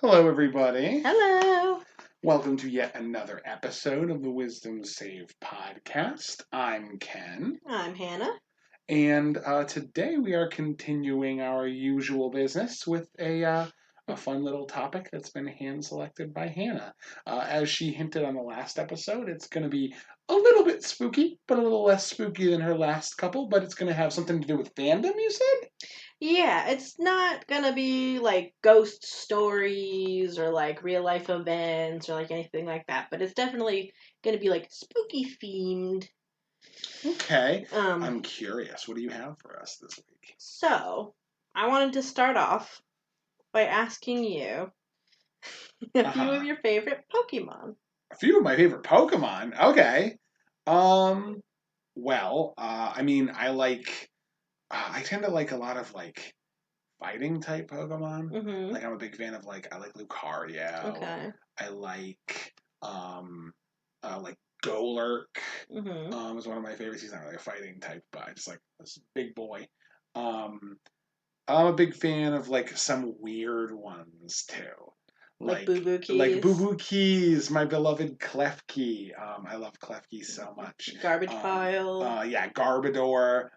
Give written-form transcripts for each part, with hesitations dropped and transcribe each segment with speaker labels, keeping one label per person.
Speaker 1: Hello, everybody.
Speaker 2: Hello.
Speaker 1: Welcome to yet another episode of the Wisdom Save podcast. I'm Ken,
Speaker 2: I'm Hannah.
Speaker 1: and today we are continuing our usual business with a fun little topic that's been hand selected by Hannah. As she hinted on the last episode, it's going to be a little bit spooky, but a little less spooky than her last couple. But it's going to have something to do with fandom. You said?
Speaker 2: Yeah, it's not gonna be like ghost stories or like real life events or like anything like that, but it's definitely gonna be like spooky themed.
Speaker 1: Okay.
Speaker 2: Um,
Speaker 1: I'm curious. What do you have for us this week?
Speaker 2: so I wanted to start off by asking you a
Speaker 1: Uh
Speaker 2: few of
Speaker 1: huh.
Speaker 2: your favorite Pokemon.
Speaker 1: A few of my favorite Pokemon. Okay. Um. Well, I mean, I like. I tend to like a lot of like fighting type Pokemon.
Speaker 2: Mm-hmm.
Speaker 1: Like I'm a big fan of like I like Lucario.
Speaker 2: Okay.
Speaker 1: I um like Golurk.
Speaker 2: Mm-hmm.
Speaker 1: Is one of my favorites. He's not really a fighting type, but I just like this big boy. Um, I'm a big fan of like some weird ones too.
Speaker 2: Like Boo Boo
Speaker 1: Like Boo
Speaker 2: Keys,
Speaker 1: Boo Keys, my beloved Klefki. I love Klefki so much.
Speaker 2: Garbage Pile.
Speaker 1: Yeah, Garbodor,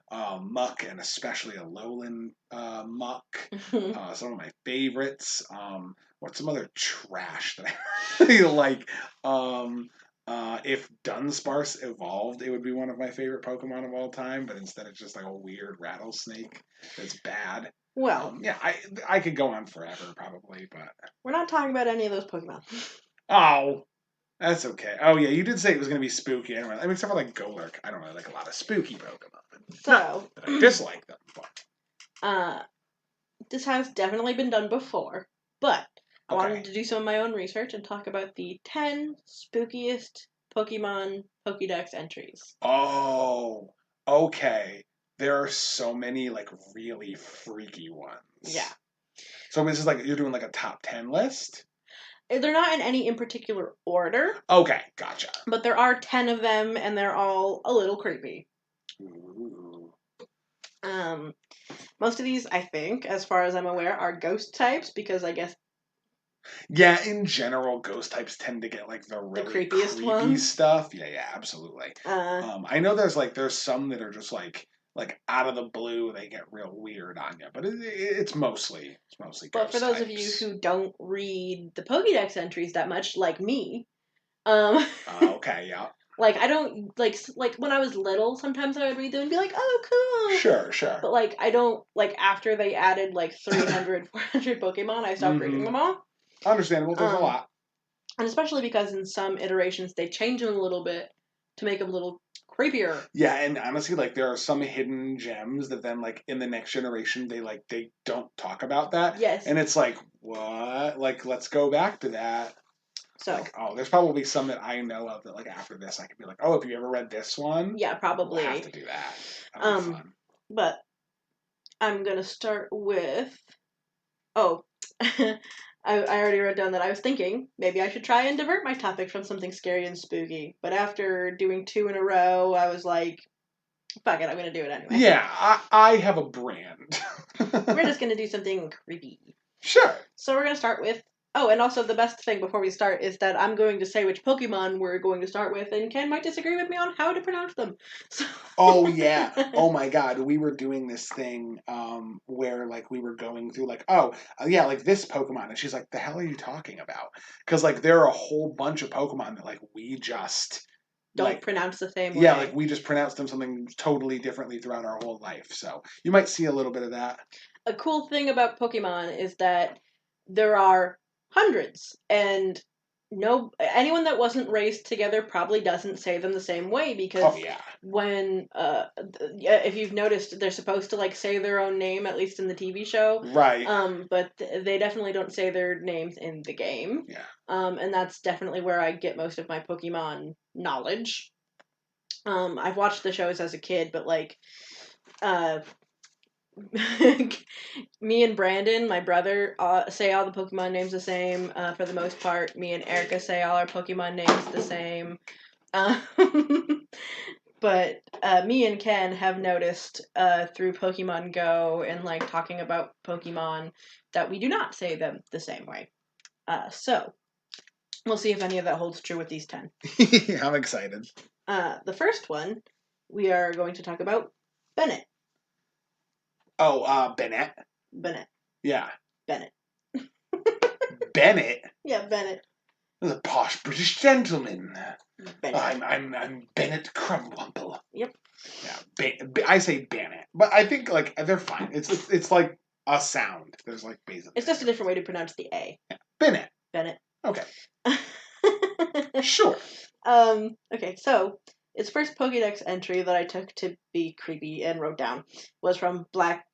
Speaker 1: Muck, and especially a Lowland Muck. Some of my favorites. What's some other trash that I really like? If Dunsparce evolved, it would be one of my favorite Pokemon of all time. But instead, it's just like a weird rattlesnake that's bad.
Speaker 2: Well,
Speaker 1: Yeah, I could go on forever probably, but
Speaker 2: we're not talking about any of those Pokemon.
Speaker 1: oh, that's okay. Oh yeah, you did say it was gonna be spooky. Anyway, I mean, except for like Golurk, I don't really like a lot of spooky Pokemon. Not
Speaker 2: So,
Speaker 1: that I dislike them, but
Speaker 2: uh, this has definitely been done before, but I
Speaker 1: okay.
Speaker 2: wanted to do some of my own research and talk about the 10 spookiest Pokemon Pokedex entries.
Speaker 1: Oh, okay. There are so many like really freaky
Speaker 2: Yeah.
Speaker 1: ones. So this is like you're doing like a top 10 list?
Speaker 2: They're not in any in particular order,
Speaker 1: Okay, gotcha.
Speaker 2: but there are 10 of them, and they're all a little creepy.
Speaker 1: Ooh.
Speaker 2: Um, Most of these, I think, as far as I'm aware, are ghost types because I guess
Speaker 1: Yeah, in general, ghost types tend to get like the
Speaker 2: the
Speaker 1: really
Speaker 2: creepiest
Speaker 1: creepy
Speaker 2: ones.
Speaker 1: stuff. Yeah, absolutely.
Speaker 2: Uh,
Speaker 1: I know there's some that are just like out of the blue they get real weird on you, but it's mostly
Speaker 2: but for
Speaker 1: ghost
Speaker 2: those of you
Speaker 1: types.
Speaker 2: who don't read the Pokedex entries that much, like me, um,
Speaker 1: Okay, yeah,
Speaker 2: like I don't like when I was little, sometimes I would read them and be like, "Oh, cool."
Speaker 1: sure.
Speaker 2: But like I don't like after they added like 300, 400 Pokemon, I stopped reading
Speaker 1: Mm-hmm.
Speaker 2: them all.
Speaker 1: Understandable. There's a
Speaker 2: Um
Speaker 1: lot.
Speaker 2: and especially because in some iterations they change them a little bit to make them a little creepier.
Speaker 1: Yeah, and honestly, like there are some hidden gems that then like in the next generation they don't talk about that,
Speaker 2: Yes.
Speaker 1: and it's like what? Like let's go back to that.
Speaker 2: So,
Speaker 1: Like, oh, there's probably some that I know of that, like, after this, I could be like, oh, have you ever read this one?
Speaker 2: yeah,
Speaker 1: We'll have
Speaker 2: probably.
Speaker 1: to do that. That'll be
Speaker 2: Um
Speaker 1: fun.
Speaker 2: but I'm going to start with oh, I already wrote down that I was thinking maybe I should try and divert my topic from something scary and spooky. But after doing two in a row, I was like, fuck it, I'm going to do it anyway.
Speaker 1: Yeah, I have a brand.
Speaker 2: We're just going to do something creepy.
Speaker 1: Sure.
Speaker 2: So we're going to start with. Oh, and also the best thing before we start is that I'm going to say which Pokemon we're going to start with, and Ken might disagree with me on how to pronounce them. So.
Speaker 1: Oh, yeah. Oh, my God. We were doing this thing where, like, we were going through, like, oh, yeah, like this Pokemon. And she's like, the hell are you talking about? Because, like, there are a whole bunch of Pokemon that, like, we just.
Speaker 2: Don't
Speaker 1: Like,
Speaker 2: pronounce the same
Speaker 1: yeah,
Speaker 2: way.
Speaker 1: like we just pronounced them something totally differently throughout our whole life. So you might see a little bit of that.
Speaker 2: A cool thing about Pokemon is that there are hundreds, and no anyone that wasn't raised together probably doesn't say them the same way
Speaker 1: Oh
Speaker 2: because
Speaker 1: yeah,
Speaker 2: when if you've noticed they're supposed to like say their own name at least in the TV show,
Speaker 1: right.
Speaker 2: but they definitely don't say their names in the game.
Speaker 1: Yeah.
Speaker 2: And that's definitely where I get most of my Pokemon knowledge. I've watched the shows as a kid, but like uh me and Brandon, my brother, say all the Pokemon names the same for the most part. Me and Erica say all our Pokemon names the same. Um, but me and Ken have noticed through Pokemon Go and like talking about Pokemon that we do not say them the same way. So we'll see if any of that holds true with these 10.
Speaker 1: I'm excited.
Speaker 2: The first one, we are going to talk about Bennett.
Speaker 1: Oh, Bennett.
Speaker 2: Bennett.
Speaker 1: Yeah.
Speaker 2: Bennett.
Speaker 1: Bennett.
Speaker 2: Yeah, Bennett.
Speaker 1: There's a posh British gentleman.
Speaker 2: Bennett.
Speaker 1: I'm Bennett Crumwumple.
Speaker 2: Yep.
Speaker 1: Yeah, I say Bennett, but I think like they're fine. It's like a sound. There's like basically.
Speaker 2: It's just a different way to pronounce the A.
Speaker 1: Yeah. Bennett.
Speaker 2: Bennett.
Speaker 1: Okay. Sure.
Speaker 2: Okay, so its first Pokedex entry that I took to be creepy and wrote down was from Black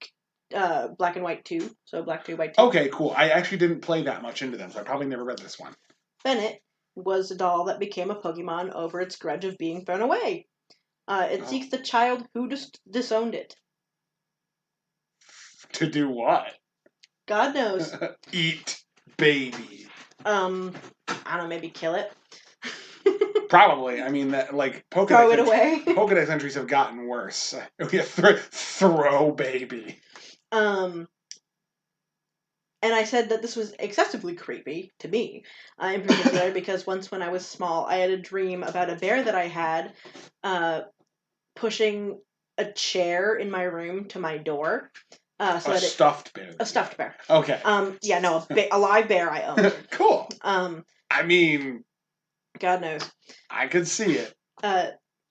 Speaker 2: and White 2. So Black 2 White 2.
Speaker 1: Okay, cool. I actually didn't play that much into them, so I probably never read this one.
Speaker 2: Bennett was a doll that became a Pokemon over its grudge of being thrown away. It seeks the child who disowned it.
Speaker 1: To do what?
Speaker 2: God knows.
Speaker 1: Eat baby.
Speaker 2: I don't know, maybe kill it.
Speaker 1: Probably. I mean, that like Pokedex.
Speaker 2: Throw it away.
Speaker 1: Pokedex entries have gotten worse. Throw baby.
Speaker 2: And I said that this was excessively creepy to me, in particular, because once when I was small, I had a dream about a bear that I had pushing a chair in my room to my door.
Speaker 1: Stuffed bear.
Speaker 2: A stuffed bear.
Speaker 1: Okay.
Speaker 2: Yeah, no, a live bear I own.
Speaker 1: Cool. I mean,
Speaker 2: God knows.
Speaker 1: I could see it.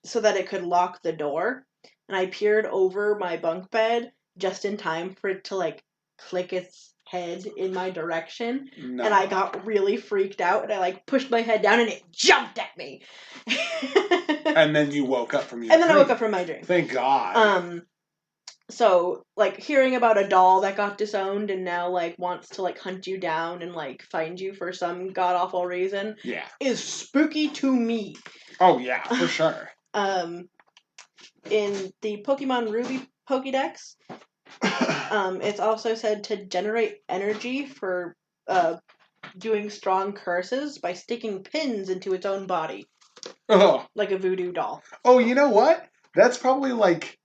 Speaker 2: So that it could lock the door, and I peered over my bunk bed just in time for it to like click its head in my direction,
Speaker 1: No.
Speaker 2: and I got really freaked out, and I like pushed my head down, and it jumped at me.
Speaker 1: And then you woke up from your
Speaker 2: And then
Speaker 1: dream.
Speaker 2: I woke up from my dream.
Speaker 1: Thank God.
Speaker 2: So like hearing about a doll that got disowned and now like wants to like hunt you down and like find you for some god awful reason, is spooky to me.
Speaker 1: Oh yeah, for sure.
Speaker 2: In the Pokemon Ruby Pokedex, it's also said to generate energy for doing strong curses by sticking pins into its own body. Like a voodoo doll.
Speaker 1: Oh, you know what? That's probably like,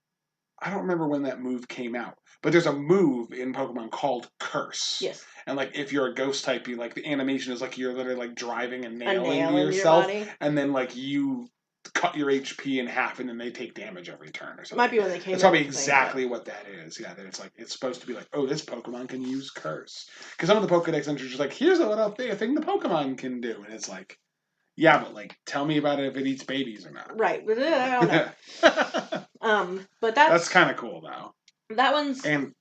Speaker 1: I don't remember when that move came out, but there's a move in Pokemon called Curse.
Speaker 2: Yes.
Speaker 1: And like if you're a ghost type, you like the animation is like you're literally like driving a nail into
Speaker 2: your
Speaker 1: yourself,
Speaker 2: body.
Speaker 1: And then like you cut your HP in half, and then they take damage every turn or something.
Speaker 2: Might be when they came.
Speaker 1: That's probably exactly what that is. Yeah, that it's like it's supposed to be like, oh, this Pokemon can use Curse, because some of the Pokedex entries are like, here's a thing the Pokemon can do, and it's like, yeah, but like, tell me about it if it eats babies or not.
Speaker 2: Right, but I don't know. But
Speaker 1: that's kind of cool though.
Speaker 2: That one's
Speaker 1: and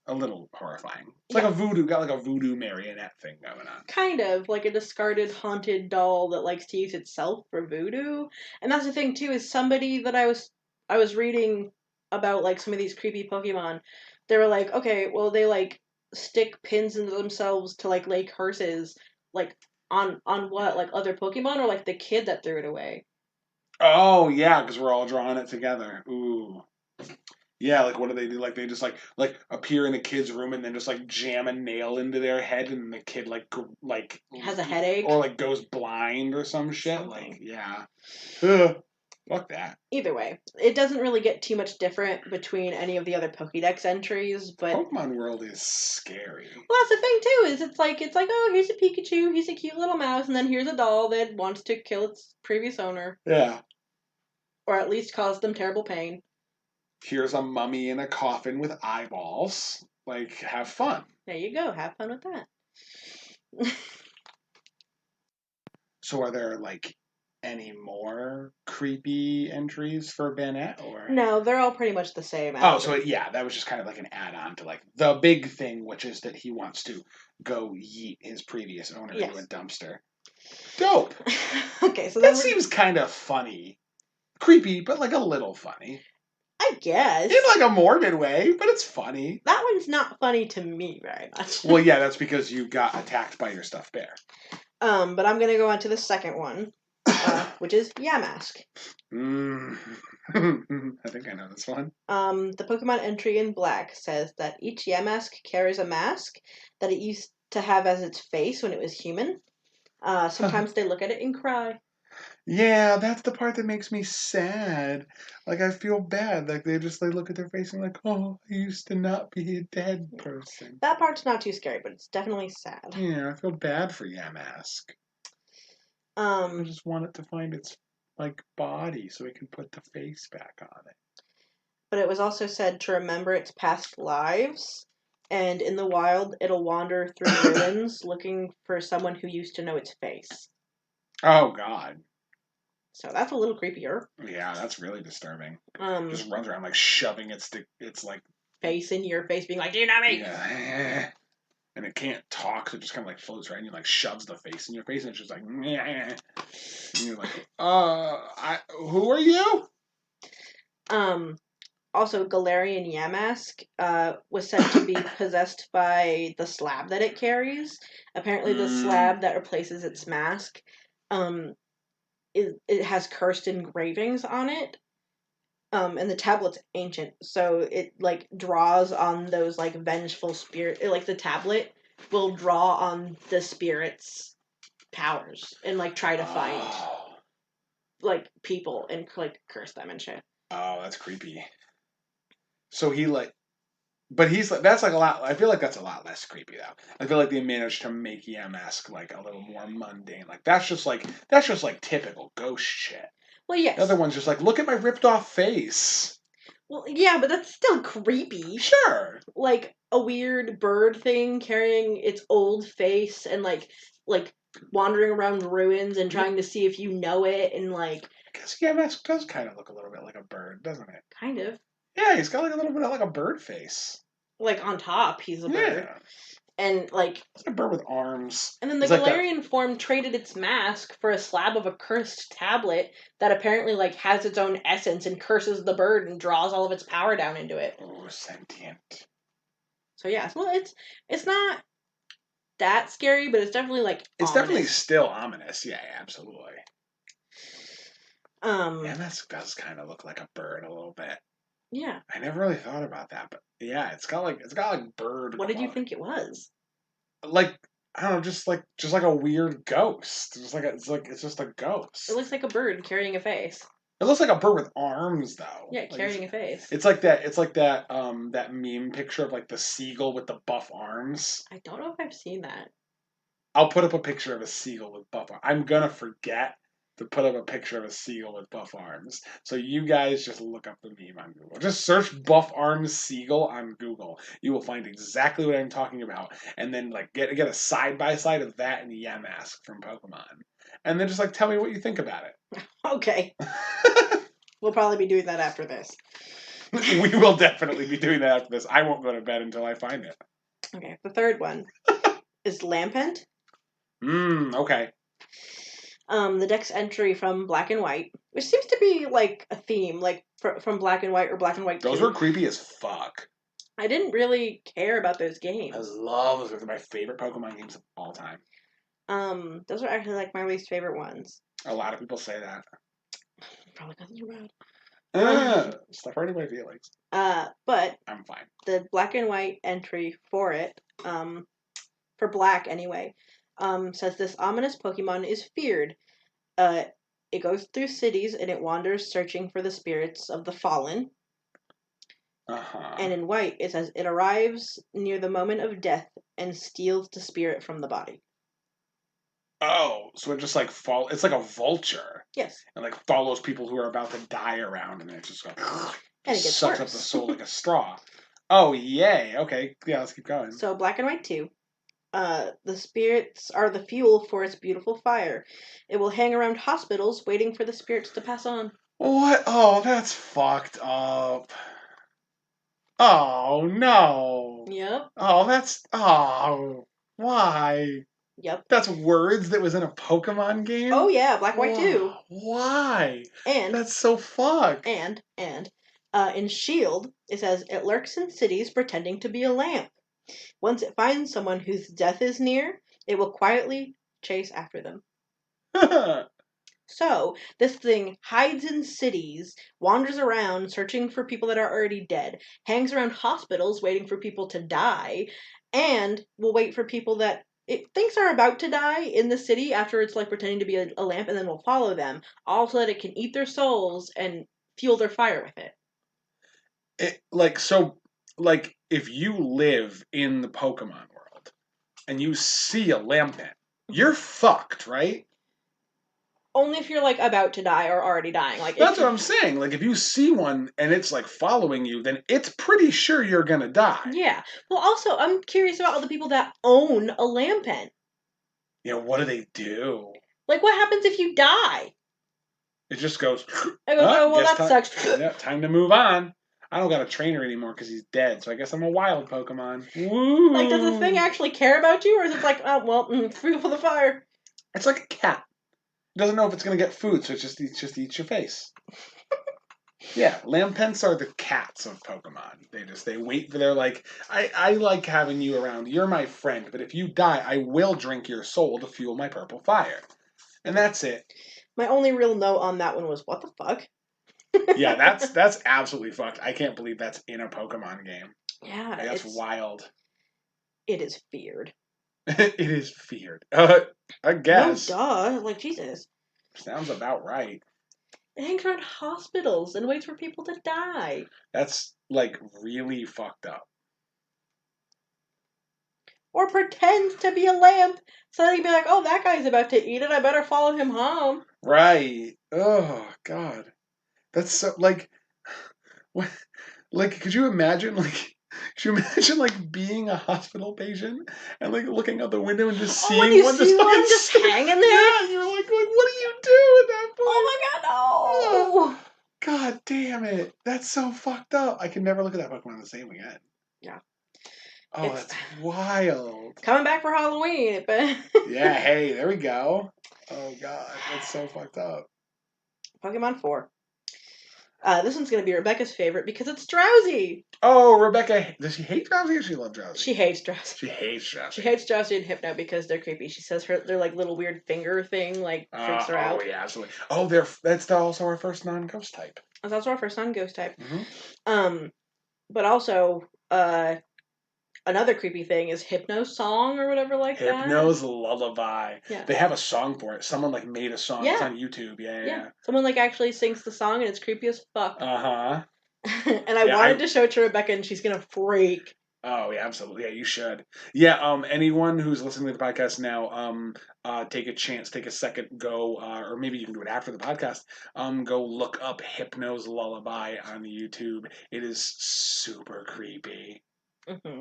Speaker 1: a little horrifying. It's like a voodoo marionette thing going on.
Speaker 2: Kind of like a discarded haunted doll that likes to use itself for voodoo. And that's the thing too, is somebody that I was reading about like some of these creepy Pokemon, they were like, okay, well they like stick pins into themselves to like lay curses, like on what, like other Pokemon or like the kid that threw it away.
Speaker 1: Oh yeah, because we're all drawing it together. Ooh. Yeah, like what do they do? Like they just like appear in a kid's room and then just like jam a nail into their head, and the kid like
Speaker 2: has a headache
Speaker 1: or like goes blind or some shit. Something. Like yeah, ugh, fuck that.
Speaker 2: Either way, it doesn't really get too much different between any of the other Pokédex entries, but
Speaker 1: Pokemon World is scary.
Speaker 2: Well, that's the thing too. Is it's like oh, here's a Pikachu, he's a cute little mouse, and then here's a doll that wants to kill its previous owner.
Speaker 1: Yeah. Or
Speaker 2: at least cause them terrible pain.
Speaker 1: Here's a mummy in a coffin with eyeballs. Like, have fun.
Speaker 2: There you go. Have fun with that.
Speaker 1: So are there, like, any more creepy entries for Bennett? Or
Speaker 2: no, they're all pretty much the same.
Speaker 1: Oh, so yeah, that was just kind of like an add-on to, like, the big thing, which is that he wants to go yeet his previous owner into a dumpster. Dope!
Speaker 2: Okay, so
Speaker 1: that seems kind of funny. Creepy, but, like, a little funny.
Speaker 2: I guess.
Speaker 1: In like a morbid way, but it's funny.
Speaker 2: That one's not funny to me very much.
Speaker 1: Well, yeah, that's because you got attacked by your stuffed bear.
Speaker 2: But I'm gonna go on to the second one, which is Yamask.
Speaker 1: I think I know this one.
Speaker 2: The Pokemon entry in black says that each Yamask carries a mask that it used to have as its face when it was human. Sometimes they look at it and cry.
Speaker 1: Yeah, that's the part that makes me sad. Like I feel bad. Like they just like look at their face and like, oh, I used to not be a dead person.
Speaker 2: That part's not too scary, but it's definitely sad.
Speaker 1: Yeah, I feel bad for Yamask. I just want it to find its like body so we can put the face back on it.
Speaker 2: But it was also said to remember its past lives, and in the wild, it'll wander through ruins looking for someone who used to know its face.
Speaker 1: Oh God.
Speaker 2: So that's a little creepier.
Speaker 1: Yeah, that's really disturbing.
Speaker 2: Um,
Speaker 1: Just runs around like shoving its like
Speaker 2: face in your face, being like, "Do you know me?"
Speaker 1: yeah. And it can't talk, so it just kind of like floats right, and you like shoves the face in your face, and it's just like, yeah. And you're like, who are you?
Speaker 2: Also, Galarian Yamask was said to be possessed by the slab that it carries. Apparently, the slab that replaces its mask, it has cursed engravings on it. And the tablet's ancient, so it like draws on those like vengeful spirit. Like the tablet will draw on the spirit's powers and like try to find like people and like curse them and shit.
Speaker 1: Oh, that's creepy. So he like, but he's like, that's like a lot. I feel like that's a lot less creepy though. I feel like they managed to make Yamask like a little more mundane. Like that's just like typical ghost shit.
Speaker 2: Well, yes.
Speaker 1: The other one's just like, look at my ripped off face.
Speaker 2: Well, yeah, but that's still creepy.
Speaker 1: Sure.
Speaker 2: Like a weird bird thing carrying its old face and like wandering around ruins and trying to see if you know it and like.
Speaker 1: I guess Yamask does kind of look a little bit like a bird, doesn't it?
Speaker 2: Kind of.
Speaker 1: Yeah, he's got like a little bit of like a bird face.
Speaker 2: Like on top, he's a bird. And like
Speaker 1: it's a bird with arms.
Speaker 2: And then the Galarian form traded its mask for a slab of a cursed tablet that apparently like has its own essence and curses the bird and draws all of its power down into it.
Speaker 1: Oh, sentient.
Speaker 2: So yeah, well it's not that scary, but it's definitely like
Speaker 1: it's
Speaker 2: ominous.
Speaker 1: Definitely still ominous. Yeah, absolutely.
Speaker 2: And
Speaker 1: that does kind of look like a bird a little bit.
Speaker 2: Yeah.
Speaker 1: I never really thought about that, but yeah, it's got like bird.
Speaker 2: What did you think it was?
Speaker 1: Like I don't know, just like a weird ghost. It's just a ghost.
Speaker 2: It looks like a bird carrying a face.
Speaker 1: It looks like a bird with arms though.
Speaker 2: Yeah, carrying a face.
Speaker 1: It's like that that meme picture of like the seagull with the buff arms.
Speaker 2: I don't know if I've seen that.
Speaker 1: I'll put up a picture of a seagull with buff arms. I'm gonna forget to put up a picture of a seagull with buff arms. So you guys just look up the meme on Google. Just search buff arms seagull on Google. You will find exactly what I'm talking about. And then like get a side by side of that and Yamask from Pokemon. And then just like tell me what you think about it.
Speaker 2: Okay. We'll probably be doing that after this.
Speaker 1: We will definitely be doing that after this. I won't go to bed until I find it.
Speaker 2: Okay, the third one is Lampent.
Speaker 1: Okay.
Speaker 2: The Dex entry from Black and White, which seems to be like a theme, like from Black and White or Black and White 2.
Speaker 1: Those were creepy as fuck.
Speaker 2: I didn't really care about those games.
Speaker 1: I love those. They're my favorite Pokemon games of all time.
Speaker 2: Those are actually like my least favorite ones.
Speaker 1: A lot of people say that.
Speaker 2: Probably because they're bad.
Speaker 1: Stop hurting my feelings.
Speaker 2: But
Speaker 1: I'm fine.
Speaker 2: The Black and White entry for it, for Black anyway, says this ominous Pokemon is feared. It goes through cities and it wanders searching for the spirits of the fallen. And in White, it says it arrives near the moment of death and steals the spirit from the body.
Speaker 1: Oh, so it just like it's like a vulture.
Speaker 2: Yes.
Speaker 1: And like follows people who are about to die around, and it just goes
Speaker 2: and it gets
Speaker 1: sucks
Speaker 2: worse.
Speaker 1: up the soul like a straw. Oh yay! Okay, yeah, let's keep going.
Speaker 2: So Black and White 2. The spirits are the fuel for its beautiful fire. It will hang around hospitals waiting for the spirits to pass on.
Speaker 1: What? Oh, that's fucked up. Oh no.
Speaker 2: Yep.
Speaker 1: Oh, why?
Speaker 2: Yep.
Speaker 1: That's words that was in a Pokemon game?
Speaker 2: Oh yeah, Black White 2.
Speaker 1: Why?
Speaker 2: And
Speaker 1: that's so fucked.
Speaker 2: And in Shield, it says it lurks in cities pretending to be a lamp. Once it finds someone whose death is near, it will quietly chase after them. So, this thing hides in cities, wanders around searching for people that are already dead, hangs around hospitals waiting for people to die, and will wait for people that things are about to die in the city after it's like pretending to be a lamp, and then will follow them, all so that it can eat their souls and fuel their fire with it.
Speaker 1: If you live in the Pokemon world and you see a Lampent, you're fucked, right?
Speaker 2: Only if you're like about to die or already dying. Like
Speaker 1: That's what I'm saying. Like if you see one and it's like following you, then it's pretty sure you're gonna die.
Speaker 2: Yeah. Well, also, I'm curious about all the people that own a Lampent.
Speaker 1: You know, what do they do?
Speaker 2: Like, what happens if you die?
Speaker 1: It just goes.
Speaker 2: I go, oh, well, that sucks.
Speaker 1: Yeah, time to move on. I don't got a trainer anymore because he's dead, so I guess I'm a wild Pokemon. Woo!
Speaker 2: Like, does the thing actually care about you, or is it like, oh, well, food for the fire?
Speaker 1: It's like a cat. It doesn't know if it's gonna get food, so it just eats your face. Yeah, Lampents are the cats of Pokemon. They wait for their like. I like having you around. You're my friend, but if you die, I will drink your soul to fuel my purple fire, and that's it.
Speaker 2: My only real note on that one was, what the fuck?
Speaker 1: Yeah, that's absolutely fucked. I can't believe that's in a Pokemon game.
Speaker 2: Yeah,
Speaker 1: That's wild.
Speaker 2: It is feared.
Speaker 1: It is feared. I guess.
Speaker 2: No, duh. Like, Jesus.
Speaker 1: Sounds about right.
Speaker 2: It hangs around hospitals and waits for people to die.
Speaker 1: That's, like, really fucked up.
Speaker 2: Or pretends to be a lamp, so that he'd be like, oh, that guy's about to eat it, I better follow him home.
Speaker 1: Right. Oh, God. That's so, like, what, like, could you imagine, being a hospital patient and, like, looking out the window and just seeing one
Speaker 2: just hanging there?
Speaker 1: Yeah, you're like, what do you do at that point?
Speaker 2: Oh, my God, no!
Speaker 1: God damn it. That's so fucked up. I can never look at that Pokemon the same again.
Speaker 2: Yeah.
Speaker 1: Oh, that's wild.
Speaker 2: Coming back for Halloween, but...
Speaker 1: Yeah, hey, there we go. Oh, God, that's so fucked up.
Speaker 2: Pokemon 4. This one's going to be Rebecca's favorite because it's Drowzee.
Speaker 1: Oh, Rebecca, does she hate Drowzee or she love Drowzee?
Speaker 2: She hates Drowzee.
Speaker 1: She hates Drowzee.
Speaker 2: She hates Drowzee and Hypno because they're creepy. She says they're like little weird finger thing, like freaks her out.
Speaker 1: Oh, yeah, absolutely. Oh, that's also our first non-ghost type.
Speaker 2: That's also our first non-ghost type.
Speaker 1: Mm-hmm.
Speaker 2: But also, another creepy thing is Hypno's song or whatever like that.
Speaker 1: Hypno's Lullaby.
Speaker 2: Yeah.
Speaker 1: They have a song for it. Someone like made a song.
Speaker 2: Yeah.
Speaker 1: It's on YouTube. Yeah.
Speaker 2: Someone like actually sings the song and it's creepy as fuck.
Speaker 1: Uh-huh.
Speaker 2: And I wanted to show it to Rebecca and she's gonna freak.
Speaker 1: Oh yeah, absolutely. Yeah, you should. Yeah, anyone who's listening to the podcast now, take a second, go, or maybe you can do it after the podcast. Go look up Hypno's Lullaby on YouTube. It is super creepy.
Speaker 2: Mm-hmm.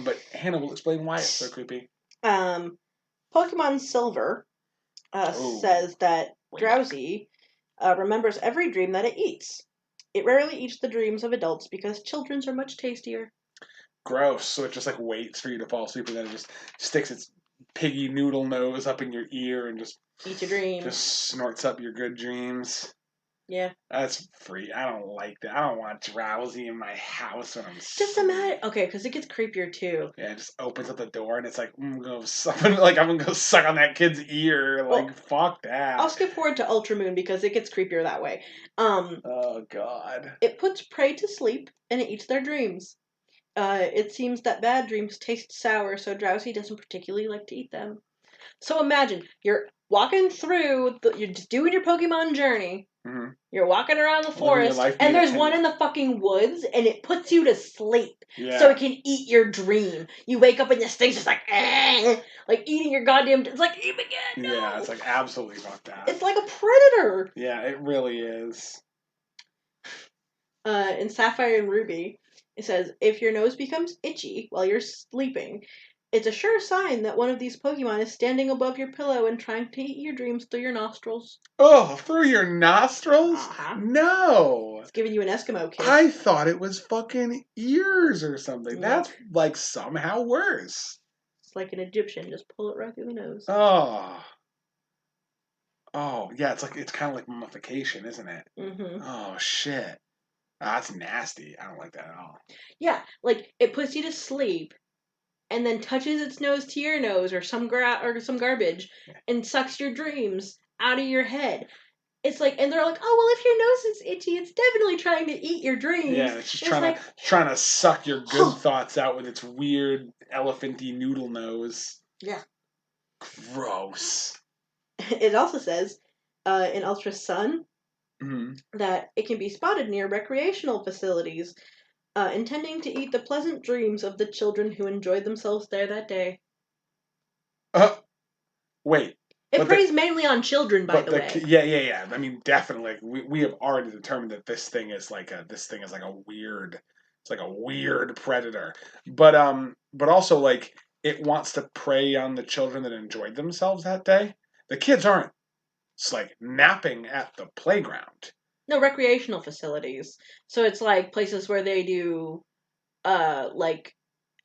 Speaker 1: But Hannah will explain why it's so creepy.
Speaker 2: Pokemon Silver says that Drowzee remembers every dream that it eats. It rarely eats the dreams of adults because children's are much tastier.
Speaker 1: Gross. So it just like waits for you to fall asleep and then it just sticks its piggy noodle nose up in your ear and just
Speaker 2: eats your dreams.
Speaker 1: Just snorts up your good dreams.
Speaker 2: Yeah.
Speaker 1: That's free. I don't like that. I don't want Drowzee in my house when I'm
Speaker 2: just imagine. Okay, because it gets creepier too.
Speaker 1: Yeah, it just opens up the door and it's like, I'm gonna go suck on that kid's ear. Like, fuck that.
Speaker 2: I'll skip forward to Ultramoon because it gets creepier that way.
Speaker 1: Oh, God.
Speaker 2: It puts prey to sleep and it eats their dreams. It seems that bad dreams taste sour, so Drowzee doesn't particularly like to eat them. So imagine, you're walking through, you're just doing your Pokemon journey.
Speaker 1: Mm-hmm.
Speaker 2: You're walking around the forest, and there's one in the fucking woods, and it puts you to sleep.
Speaker 1: Yeah.
Speaker 2: So it can eat your dream. You wake up and this thing's just like, like eating your goddamn, it's like, eat again, no.
Speaker 1: Yeah, it's like absolutely fucked that.
Speaker 2: It's like a predator.
Speaker 1: Yeah, it really is.
Speaker 2: In Sapphire and Ruby, it says, if your nose becomes itchy while you're sleeping, it's a sure sign that one of these Pokemon is standing above your pillow and trying to eat your dreams through your nostrils.
Speaker 1: Oh, through your nostrils?
Speaker 2: Uh-huh.
Speaker 1: No.
Speaker 2: It's giving you an Eskimo kiss.
Speaker 1: I thought it was fucking ears or something. Yeah. That's like somehow worse.
Speaker 2: It's like an Egyptian. Just pull it right through the nose.
Speaker 1: Oh. Oh, yeah, it's kind of like mummification, isn't it?
Speaker 2: Mm-hmm.
Speaker 1: Oh, shit. That's nasty. I don't like that at all.
Speaker 2: Yeah, like it puts you to sleep and then touches its nose to your nose or some garbage and sucks your dreams out of your head. It's like, and they're like, oh, well, if your nose is itchy, it's definitely trying to eat your dreams.
Speaker 1: Yeah, it's just trying to suck your good thoughts out with its weird elephanty noodle nose.
Speaker 2: Yeah.
Speaker 1: Gross.
Speaker 2: It also says in Ultra Sun
Speaker 1: Mm-hmm.
Speaker 2: that it can be spotted near recreational facilities, intending to eat the pleasant dreams of the children who enjoyed themselves there that day.
Speaker 1: Wait.
Speaker 2: It preys mainly on children, by the way.
Speaker 1: Yeah. I mean, definitely. We have already determined that this thing is like a weird. It's like a weird predator. But also like it wants to prey on the children that enjoyed themselves that day. The kids aren't. It's like napping at the playground.
Speaker 2: No, recreational facilities. So it's like places where they do like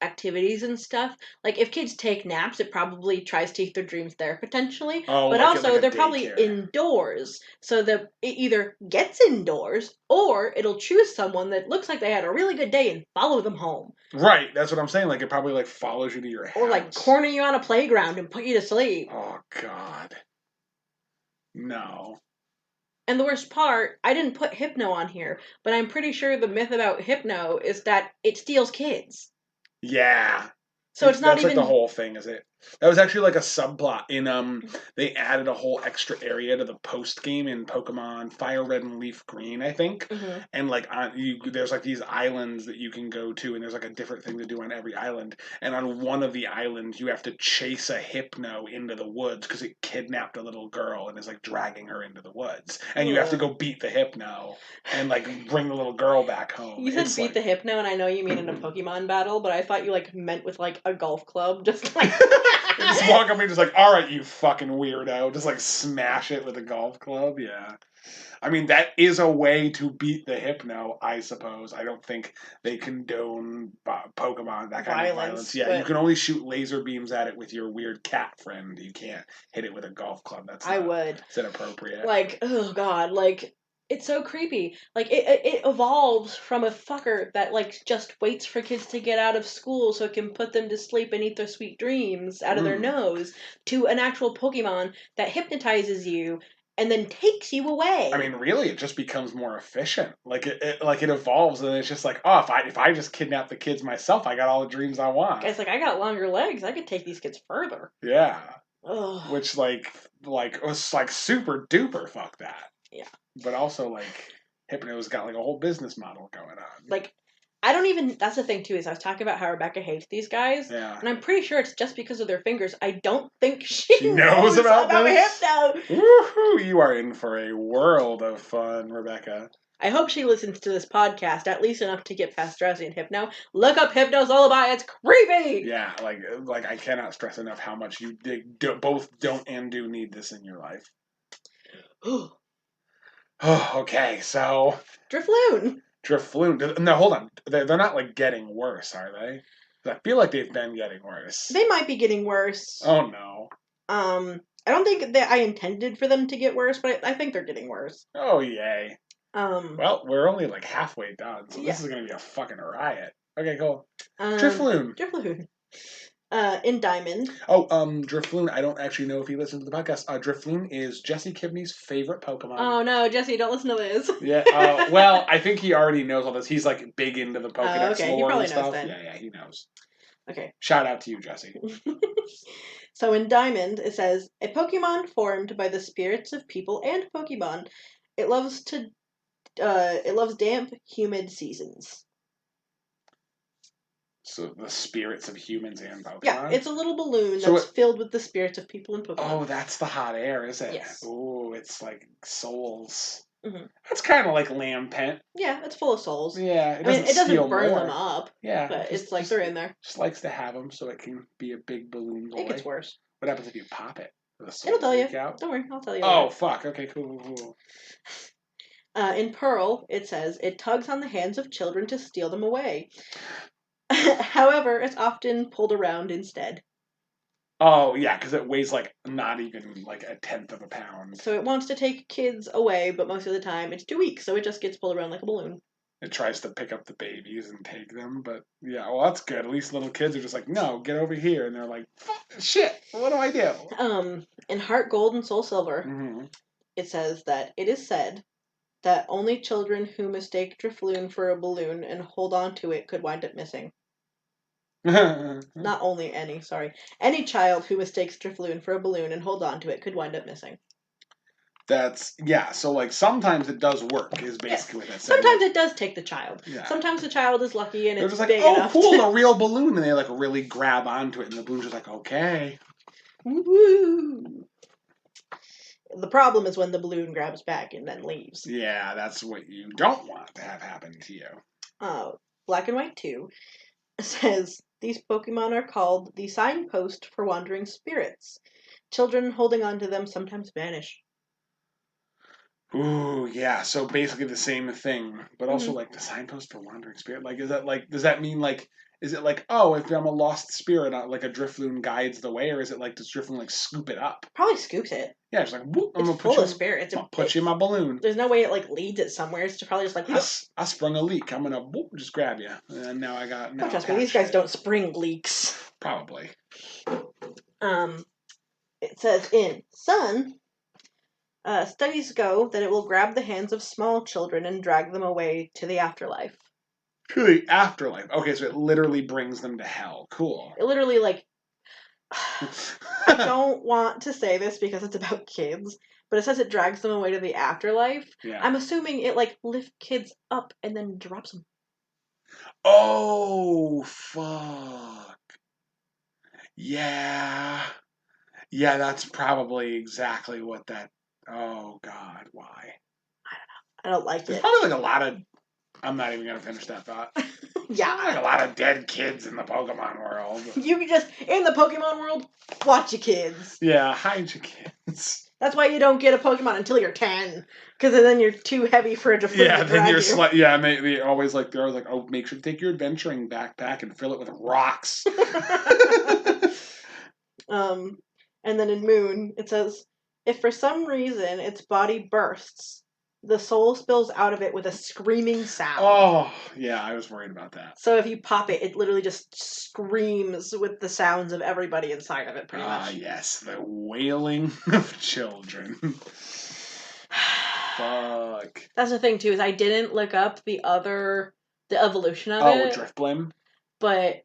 Speaker 2: activities and stuff. Like if kids take naps, it probably tries to eat their dreams there potentially.
Speaker 1: Oh,
Speaker 2: but
Speaker 1: like
Speaker 2: also
Speaker 1: a
Speaker 2: they're probably
Speaker 1: daycare.
Speaker 2: indoors, so that it either gets indoors or it'll choose someone that looks like they had a really good day and follow them home.
Speaker 1: Right, that's what I'm saying. Like it probably like follows you to your house.
Speaker 2: Or like corner you on a playground and put you to sleep.
Speaker 1: Oh God. No.
Speaker 2: And the worst part, I didn't put Hypno on here, but I'm pretty sure the myth about Hypno is that it steals kids.
Speaker 1: Yeah.
Speaker 2: So it's not
Speaker 1: That's
Speaker 2: even
Speaker 1: like the whole thing, is it? That was actually like a subplot in they added a whole extra area to the post game in Pokemon Fire Red and Leaf Green, I think.
Speaker 2: Mm-hmm.
Speaker 1: And like there's like these islands that you can go to, and there's like a different thing to do on every island. And on one of the islands, you have to chase a Hypno into the woods because it kidnapped a little girl and is like dragging her into the woods. And you have to go beat the Hypno and like bring the little girl back home.
Speaker 2: You said beat the Hypno, and I know you mean in a Pokemon battle, but I thought you like meant with like a golf club, just like
Speaker 1: just walk up and just like, all right, you fucking weirdo, just like smash it with a golf club. Yeah, I mean that is a way to beat the Hypno, I suppose. I don't think they condone Pokemon that kind of violence. Yeah, you can only shoot laser beams at it with your weird cat friend. You can't hit it with a golf club. That's inappropriate.
Speaker 2: Like, oh god, like. It's so creepy. Like it evolves from a fucker that like just waits for kids to get out of school so it can put them to sleep and eat their sweet dreams out of their nose to an actual Pokemon that hypnotizes you and then takes you away.
Speaker 1: I mean, really, it just becomes more efficient. Like it evolves, and it's just like, oh, if I just kidnap the kids myself, I got all the dreams I want.
Speaker 2: It's like I got longer legs. I could take these kids further.
Speaker 1: Yeah.
Speaker 2: Ugh.
Speaker 1: Which like was like super duper fuck that.
Speaker 2: Yeah.
Speaker 1: But also, like, Hypno's got, like, a whole business model going on.
Speaker 2: Like, I don't even... That's the thing, too, is I was talking about how Rebecca hates these guys.
Speaker 1: Yeah.
Speaker 2: And I'm pretty sure it's just because of their fingers. I don't think she
Speaker 1: knows about this?
Speaker 2: Hypno.
Speaker 1: Woohoo! You are in for a world of fun, Rebecca.
Speaker 2: I hope she listens to this podcast, at least enough to get past Drowzee and Hypno. Look up Hypno's Lullaby, it's creepy!
Speaker 1: Yeah, like I cannot stress enough how much you both don't and do need this in your life. Oh, okay, so... Drifloon. No, hold on. They're not, like, getting worse, are they? I feel like they've been getting worse.
Speaker 2: They might be getting worse.
Speaker 1: Oh, no.
Speaker 2: I don't think that I intended for them to get worse, but I think they're getting worse.
Speaker 1: Oh, yay. Well, we're only, like, halfway done, so this is gonna be a fucking riot. Okay, cool. Drifloon.
Speaker 2: In Diamond.
Speaker 1: Oh, Drifloon, I don't actually know if he listens to the podcast. Drifloon is Jesse Kibney's favorite Pokemon.
Speaker 2: Oh, no, Jesse, don't listen to this.
Speaker 1: Yeah, well, I think he already knows all this. He's, like, big into the Pokedex lore and stuff. Then. Yeah, he knows.
Speaker 2: Okay.
Speaker 1: Shout out to you, Jesse.
Speaker 2: So in Diamond, it says, a Pokemon formed by the spirits of people and Pokemon. It loves damp, humid seasons.
Speaker 1: So the spirits of humans and Pokemon?
Speaker 2: Yeah, it's a little balloon that's filled with the spirits of people and Pokemon.
Speaker 1: Oh, that's the hot air, is it?
Speaker 2: Yes.
Speaker 1: Oh, it's like souls.
Speaker 2: Mm-hmm.
Speaker 1: That's kind of like Lampent.
Speaker 2: Yeah, it's full of souls.
Speaker 1: Yeah,
Speaker 2: it doesn't burn them up.
Speaker 1: Yeah.
Speaker 2: But it's like they're in there.
Speaker 1: Just likes to have them so it can be a big balloon boy.
Speaker 2: It gets worse.
Speaker 1: What happens if you pop it?
Speaker 2: It'll tell you. Don't worry, I'll tell you.
Speaker 1: Oh, fuck. Okay, cool.
Speaker 2: In Pearl, it says, it tugs on the hands of children to steal them away. However, it's often pulled around instead.
Speaker 1: Oh, yeah, because it weighs like not even like a tenth of a pound.
Speaker 2: So it wants to take kids away, but most of the time it's too weak, so it just gets pulled around like a balloon.
Speaker 1: It tries to pick up the babies and take them, but yeah, well, that's good. At least little kids are just like, no, get over here. And they're like, shit, what do I do?
Speaker 2: In Heart Gold and Soul Silver, It says that it is said that only children who mistake Drifloon for a balloon and hold on to it could wind up missing. Not only any, sorry. Any child who mistakes Drifloon for a balloon and holds on to it could wind up missing.
Speaker 1: So like sometimes it does work is basically
Speaker 2: Yes.
Speaker 1: what that said.
Speaker 2: Sometimes it does take the child.
Speaker 1: Yeah.
Speaker 2: Sometimes the child is lucky and
Speaker 1: They're
Speaker 2: it's
Speaker 1: just like,
Speaker 2: big
Speaker 1: oh,
Speaker 2: enough
Speaker 1: cool,
Speaker 2: to...
Speaker 1: a real balloon. And they like really grab onto it and the balloon's just like, okay.
Speaker 2: Woo! The problem is when the balloon grabs back and then leaves.
Speaker 1: Yeah, that's what you don't want to have happen to you.
Speaker 2: Black and White 2 says, these Pokemon are called the signpost for wandering spirits. Children holding on to them sometimes vanish.
Speaker 1: Ooh, yeah. So basically the same thing, but also like the signpost for wandering spirit. Like, is that like? Does that mean like? Is it like, oh, if I'm a lost spirit, like a Drifloon guides the way, or is it like does Drifloon like scoop it up?
Speaker 2: Probably scoops it.
Speaker 1: Yeah, it's like, whoop, I'm
Speaker 2: It's
Speaker 1: gonna
Speaker 2: full of spirits.
Speaker 1: I'll put you in my balloon.
Speaker 2: There's no way it like leads it somewhere. It's probably just like,
Speaker 1: I sprung a leak. I'm gonna whoop, just grab you, and now I got. Now
Speaker 2: trust me, these guys don't spring leaks.
Speaker 1: Probably.
Speaker 2: It says in Sun. Studies go that it will grab the hands of small children and drag them away to the afterlife.
Speaker 1: To the afterlife. Okay, so it literally brings them to hell. Cool.
Speaker 2: It literally, like... I don't want to say this because it's about kids, but it says it drags them away to the afterlife.
Speaker 1: Yeah.
Speaker 2: I'm assuming it, like, lifts kids up and then drops them.
Speaker 1: Oh, fuck. Yeah. Yeah, that's probably exactly what that... Oh, God, why?
Speaker 2: I don't like
Speaker 1: There's
Speaker 2: it.
Speaker 1: probably like a lot of... I'm not even going to finish that thought.
Speaker 2: Yeah.
Speaker 1: There's like a lot of dead kids in the Pokemon world.
Speaker 2: You can just, in the Pokemon world, watch your kids.
Speaker 1: Yeah, hide your kids.
Speaker 2: That's why you don't get a Pokemon until you're 10. Because then you're too heavy for a Drifloon
Speaker 1: Yeah,
Speaker 2: to
Speaker 1: then
Speaker 2: drag
Speaker 1: you're yeah, and they're always like, oh, make sure to take your adventuring backpack and fill it with rocks.
Speaker 2: And then in Moon, it says, if for some reason its body bursts, the soul spills out of it with a screaming sound.
Speaker 1: Oh, yeah, I was worried about that.
Speaker 2: So if you pop it, it literally just screams with the sounds of everybody inside of it, pretty much. Ah,
Speaker 1: yes, the wailing of children. Fuck.
Speaker 2: That's the thing, too, is I didn't look up the evolution of it. Oh,
Speaker 1: Drifblim?
Speaker 2: But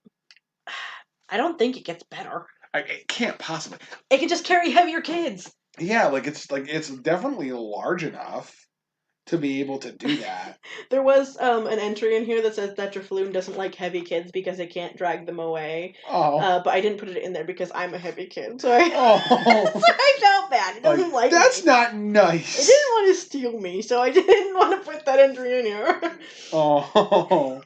Speaker 2: I don't think it gets better.
Speaker 1: It can't possibly.
Speaker 2: It can just carry heavier kids.
Speaker 1: Yeah, it's definitely large enough to be able to do that.
Speaker 2: There was an entry in here that says that Drifloon doesn't like heavy kids because it can't drag them away.
Speaker 1: Oh.
Speaker 2: But I didn't put it in there because I'm a heavy kid, so I,
Speaker 1: so
Speaker 2: I felt bad. It doesn't like
Speaker 1: that's
Speaker 2: me.
Speaker 1: Not nice.
Speaker 2: It didn't want to steal me, so I didn't want to put that entry in here.
Speaker 1: Oh.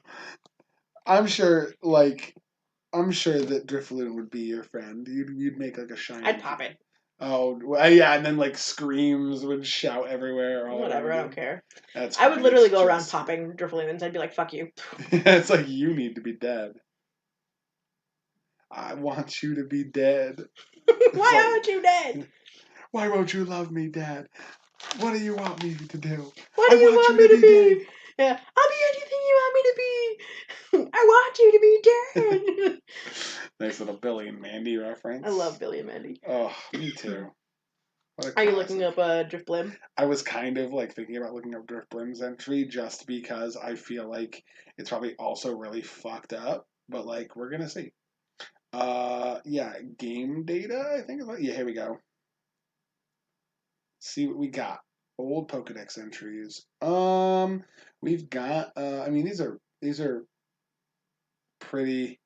Speaker 1: I'm sure that Drifloon would be your friend. You'd make like a shiny.
Speaker 2: I'd pop it.
Speaker 1: Oh, well, yeah, and then like screams would shout everywhere.
Speaker 2: Whatever, I don't care.
Speaker 1: That's
Speaker 2: I would literally go around popping Drifloons. I'd be like, fuck you.
Speaker 1: It's like, you need to be dead. I want you to be dead.
Speaker 2: Why aren't you dead?
Speaker 1: Why won't you love me, Dad? What do you want me to do?
Speaker 2: What do you want me to be? Yeah, I'll be anything you want me to be. I want you to be dead.
Speaker 1: Nice little Billy and Mandy reference.
Speaker 2: I love Billy and Mandy.
Speaker 1: Oh, me too.
Speaker 2: Are you looking up Drifblim?
Speaker 1: I was kind of like thinking about looking up Drifblim's entry just because I feel like it's probably also really fucked up. But like, we're gonna see. Yeah, game data, I think. Yeah, here we go. See what we got. Old Pokedex entries. We've got. I mean, these are pretty.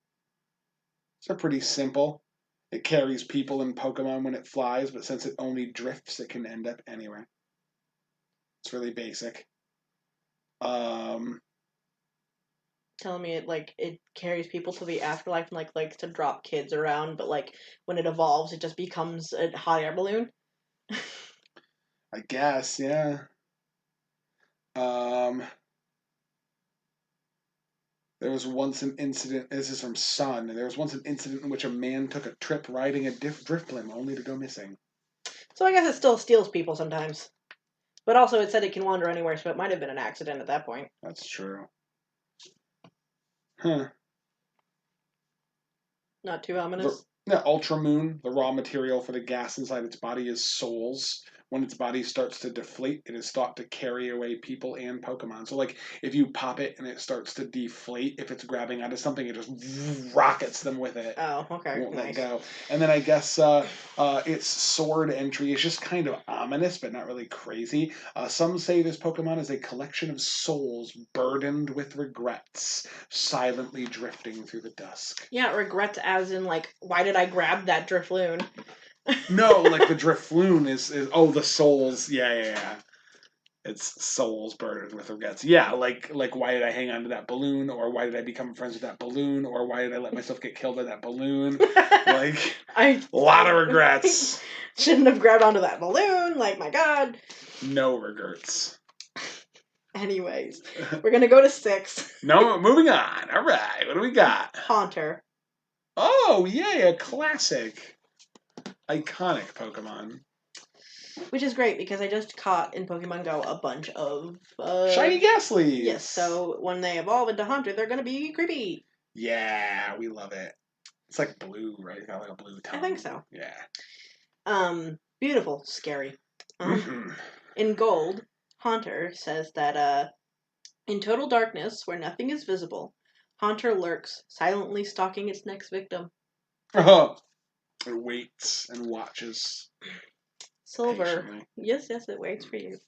Speaker 1: These are pretty simple. It carries people and Pokemon when it flies, but since it only drifts, it can end up anywhere. It's really basic.
Speaker 2: Telling me it carries people to the afterlife and likes to drop kids around, but like when it evolves, it just becomes a hot air balloon.
Speaker 1: I guess, yeah. There was once an incident. This is from Sun. There was once an incident in which a man took a trip riding a Drifblim only to go missing.
Speaker 2: So I guess it still steals people sometimes. But also it said it can wander anywhere, so it might have been an accident at that point.
Speaker 1: That's true. Huh.
Speaker 2: Not too ominous.
Speaker 1: Ultra Moon, the raw material for the gas inside its body is souls, when its body starts to deflate, it is thought to carry away people and Pokemon. So, like, if you pop it and it starts to deflate, if it's grabbing onto something, it just rockets them with it.
Speaker 2: Oh, okay.
Speaker 1: Won't let
Speaker 2: Nice.
Speaker 1: go. And then I guess its sword entry is just kind of ominous, but not really crazy. Some say this Pokemon is a collection of souls burdened with regrets, silently drifting through the dusk.
Speaker 2: Yeah, regrets as in, like, why did I grab that Drifloon?
Speaker 1: No, like the Drifloon is the souls. Yeah. It's souls burdened with regrets. Yeah, like why did I hang on to that balloon, or why did I become friends with that balloon, or why did I let myself get killed by that balloon? Like a lot of regrets.
Speaker 2: Shouldn't have grabbed onto that balloon. Like, my God.
Speaker 1: No regrets.
Speaker 2: Anyways, we're gonna go to 6.
Speaker 1: No, moving on. All right, what do we got?
Speaker 2: Haunter.
Speaker 1: Oh yeah, classic, iconic Pokemon.
Speaker 2: Which is great because I just caught in Pokemon Go a bunch of
Speaker 1: shiny Ghastlies.
Speaker 2: Yes, so when they evolve into Haunter, they're gonna be creepy.
Speaker 1: Yeah, we love it. It's like blue, right? It's got like a blue tongue.
Speaker 2: I think so.
Speaker 1: Yeah.
Speaker 2: Beautiful, scary. In Gold, Haunter says that in total darkness, where nothing is visible, Haunter lurks, silently stalking its next victim.
Speaker 1: It waits and watches.
Speaker 2: Silver.
Speaker 1: Patiently.
Speaker 2: Yes, it waits for you.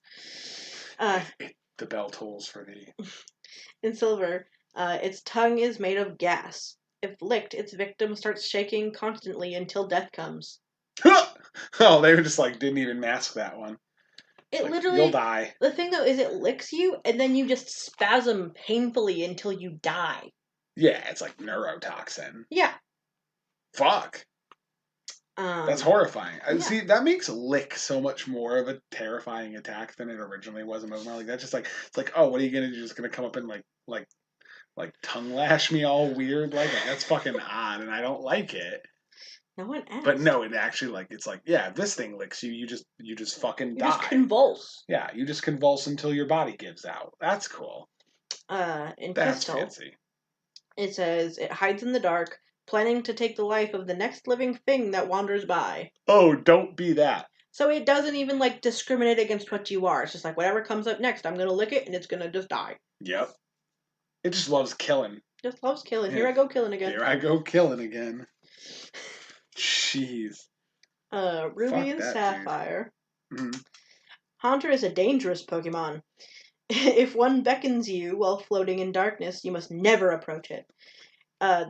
Speaker 1: The bell tolls for thee.
Speaker 2: In Silver, its tongue is made of gas. If licked, its victim starts shaking constantly until death comes.
Speaker 1: Oh, they were just like, didn't even mask that one.
Speaker 2: It
Speaker 1: like,
Speaker 2: literally...
Speaker 1: You'll die.
Speaker 2: The thing, though, is it licks you, and then you just spasm painfully until you die.
Speaker 1: Yeah, it's like neurotoxin.
Speaker 2: Yeah.
Speaker 1: Fuck. That's horrifying. Yeah. See, that makes lick so much more of a terrifying attack than it originally was in Pokemon. Like that's just like it's like, oh, what are you gonna do? You're just gonna come up and like tongue lash me all weird? Like that's fucking odd, and I don't like it.
Speaker 2: No one asked.
Speaker 1: But no, it actually like it's like if this thing licks you, you just fucking die.
Speaker 2: You just convulse.
Speaker 1: Yeah, you just convulse until your body gives out. That's cool.
Speaker 2: In
Speaker 1: That's
Speaker 2: Crystal,
Speaker 1: fancy.
Speaker 2: It says it hides in the dark, planning to take the life of the next living thing that wanders by.
Speaker 1: Oh, don't be that.
Speaker 2: So it doesn't even like discriminate against what you are. It's just like whatever comes up next, I'm gonna lick it and it's gonna just die.
Speaker 1: Yep. It just loves killing.
Speaker 2: Just loves killing. Yeah. Here I go killing again.
Speaker 1: Here I go killing again. Jeez.
Speaker 2: Ruby and Sapphire. Mm-hmm. Haunter is a dangerous Pokemon. If one beckons you while floating in darkness, you must never approach it.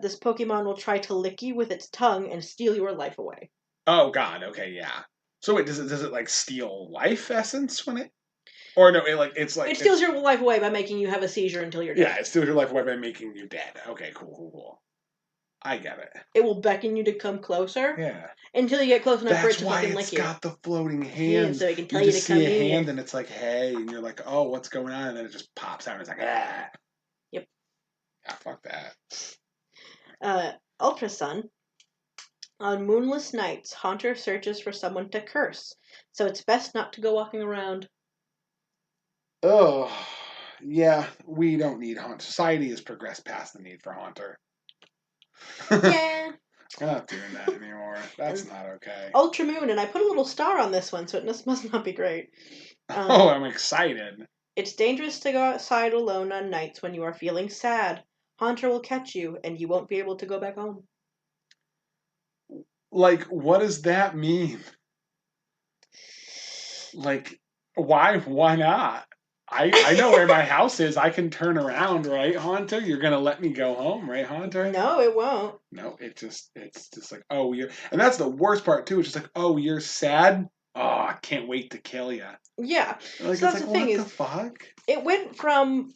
Speaker 2: This Pokemon will try to lick you with its tongue and steal your life away.
Speaker 1: Oh God, okay, yeah. So wait, does it like steal life essence when it? Or no, it
Speaker 2: steals your life away by making you have a seizure until you're dead.
Speaker 1: Yeah, it steals your life away by making you dead. Okay, cool. I get it.
Speaker 2: It will beckon you to come closer.
Speaker 1: Yeah.
Speaker 2: Until you get close enough for it to fucking lick you.
Speaker 1: That's why it's got the floating hand.
Speaker 2: So it can tell you to come in.
Speaker 1: You see a hand and it's like, hey, and you're like, oh, what's going on? And then it just pops out and it's like, ah.
Speaker 2: Yep.
Speaker 1: Yeah, fuck that.
Speaker 2: Ultra Sun. On moonless nights, Haunter searches for someone to curse, so it's best not to go walking around.
Speaker 1: Oh, yeah, we don't need Haunter. Society has progressed past the need for Haunter.
Speaker 2: Yeah.
Speaker 1: I'm not doing that anymore. That's not okay.
Speaker 2: Ultra Moon, and I put a little star on this one, so it must not be great.
Speaker 1: I'm excited.
Speaker 2: It's dangerous to go outside alone on nights when you are feeling sad. Haunter will catch you, and you won't be able to go back home.
Speaker 1: Like, what does that mean? Like, why not? I know where my house is. I can turn around, right, Haunter? You're gonna let me go home, right, Haunter?
Speaker 2: No, it won't.
Speaker 1: No, it's just like, oh, and that's the worst part too. It's just like, oh, you're sad. Oh, I can't wait to kill you.
Speaker 2: Yeah.
Speaker 1: Like,
Speaker 2: so that's the thing
Speaker 1: what the fuck?
Speaker 2: It went from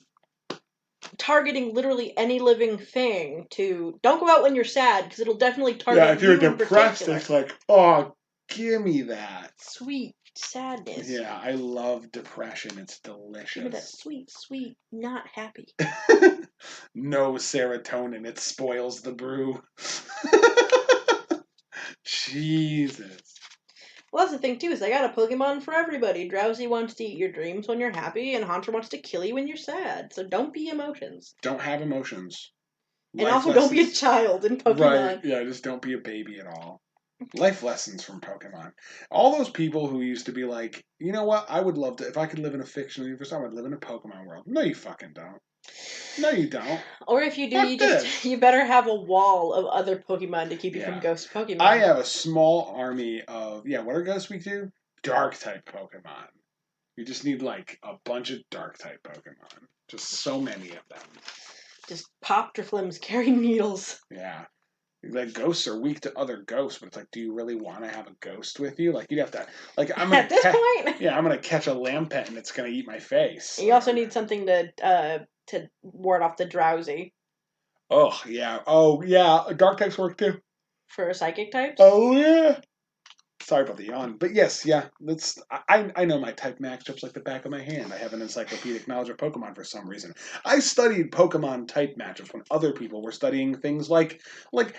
Speaker 2: targeting literally any living thing to don't go out when you're sad because it'll definitely target you.
Speaker 1: Yeah, if you're depressed, it's like, oh, give me that
Speaker 2: sweet sadness.
Speaker 1: Yeah, I love depression. It's delicious.
Speaker 2: Give me that sweet, not happy.
Speaker 1: No serotonin. It spoils the brew. Jesus.
Speaker 2: Well, that's the thing, too, is I got a Pokemon for everybody. Drowzee wants to eat your dreams when you're happy, and Haunter wants to kill you when you're sad. So don't be emotions.
Speaker 1: Don't have emotions.
Speaker 2: And also don't be a child in Pokemon.
Speaker 1: Right, yeah, just don't be a baby at all. Life lessons from Pokemon. All those people who used to be like, you know what? I would love to, if I could live in a fictional universe, I would live in a Pokemon world. No, you fucking don't. No, you don't.
Speaker 2: Or if you do,
Speaker 1: Fuck this.
Speaker 2: you better have a wall of other Pokemon to keep you from
Speaker 1: Yeah.
Speaker 2: ghost Pokemon.
Speaker 1: I have a small army of, what are Ghost Week do? Dark type Pokemon. You just need like a bunch of dark type Pokemon. Just so many of them.
Speaker 2: Just pop Drifloons carrying needles.
Speaker 1: Yeah. Like ghosts are weak to other ghosts, but it's like, do you really want to have a ghost with you? Like you'd have to, like I'm gonna
Speaker 2: At this point,
Speaker 1: yeah, I'm gonna catch a Lampent and it's gonna eat my face.
Speaker 2: you also need something to ward off the Drowzee
Speaker 1: Oh yeah, dark types work too.
Speaker 2: for psychic types.
Speaker 1: Oh yeah. Sorry about the yawn, but yes, yeah. I know my type matchups like the back of my hand. I have an encyclopedic knowledge of Pokemon for some reason. I studied Pokemon type matchups when other people were studying things like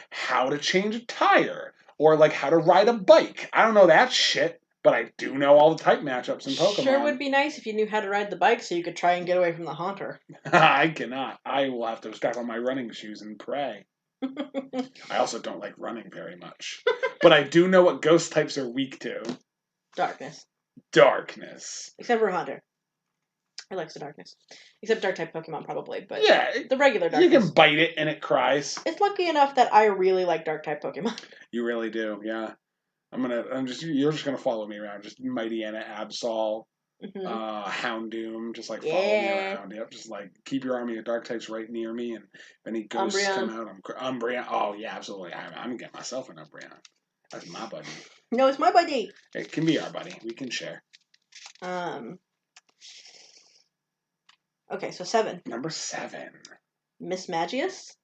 Speaker 1: how to change a tire or like how to ride a bike. I don't know that shit, but I do know all the type matchups in Pokemon.
Speaker 2: Sure would be nice if you knew how to ride the bike so you could try and get away from the haunter.
Speaker 1: I cannot. I will have to strap on my running shoes and pray. I also don't like running very much. But I do know what ghost types are weak to.
Speaker 2: Darkness.
Speaker 1: Darkness.
Speaker 2: Except for Haunter. It likes the darkness. Except dark type Pokemon probably, but
Speaker 1: yeah,
Speaker 2: the regular darkness.
Speaker 1: You can bite it and it cries.
Speaker 2: It's lucky enough that I really like dark type Pokemon.
Speaker 1: You really do, yeah. You're just gonna follow me around. Just Mightyena, Absol, Houndoom, just like follow me around. Yep, just like keep your army of dark types right near me, and if any ghosts come out, Umbreon. Oh yeah, absolutely. I'm gonna get myself an Umbreon. That's my buddy.
Speaker 2: No, it's my buddy.
Speaker 1: It can be our buddy. We can share.
Speaker 2: Okay, so 7.
Speaker 1: Number 7.
Speaker 2: Miss Magius?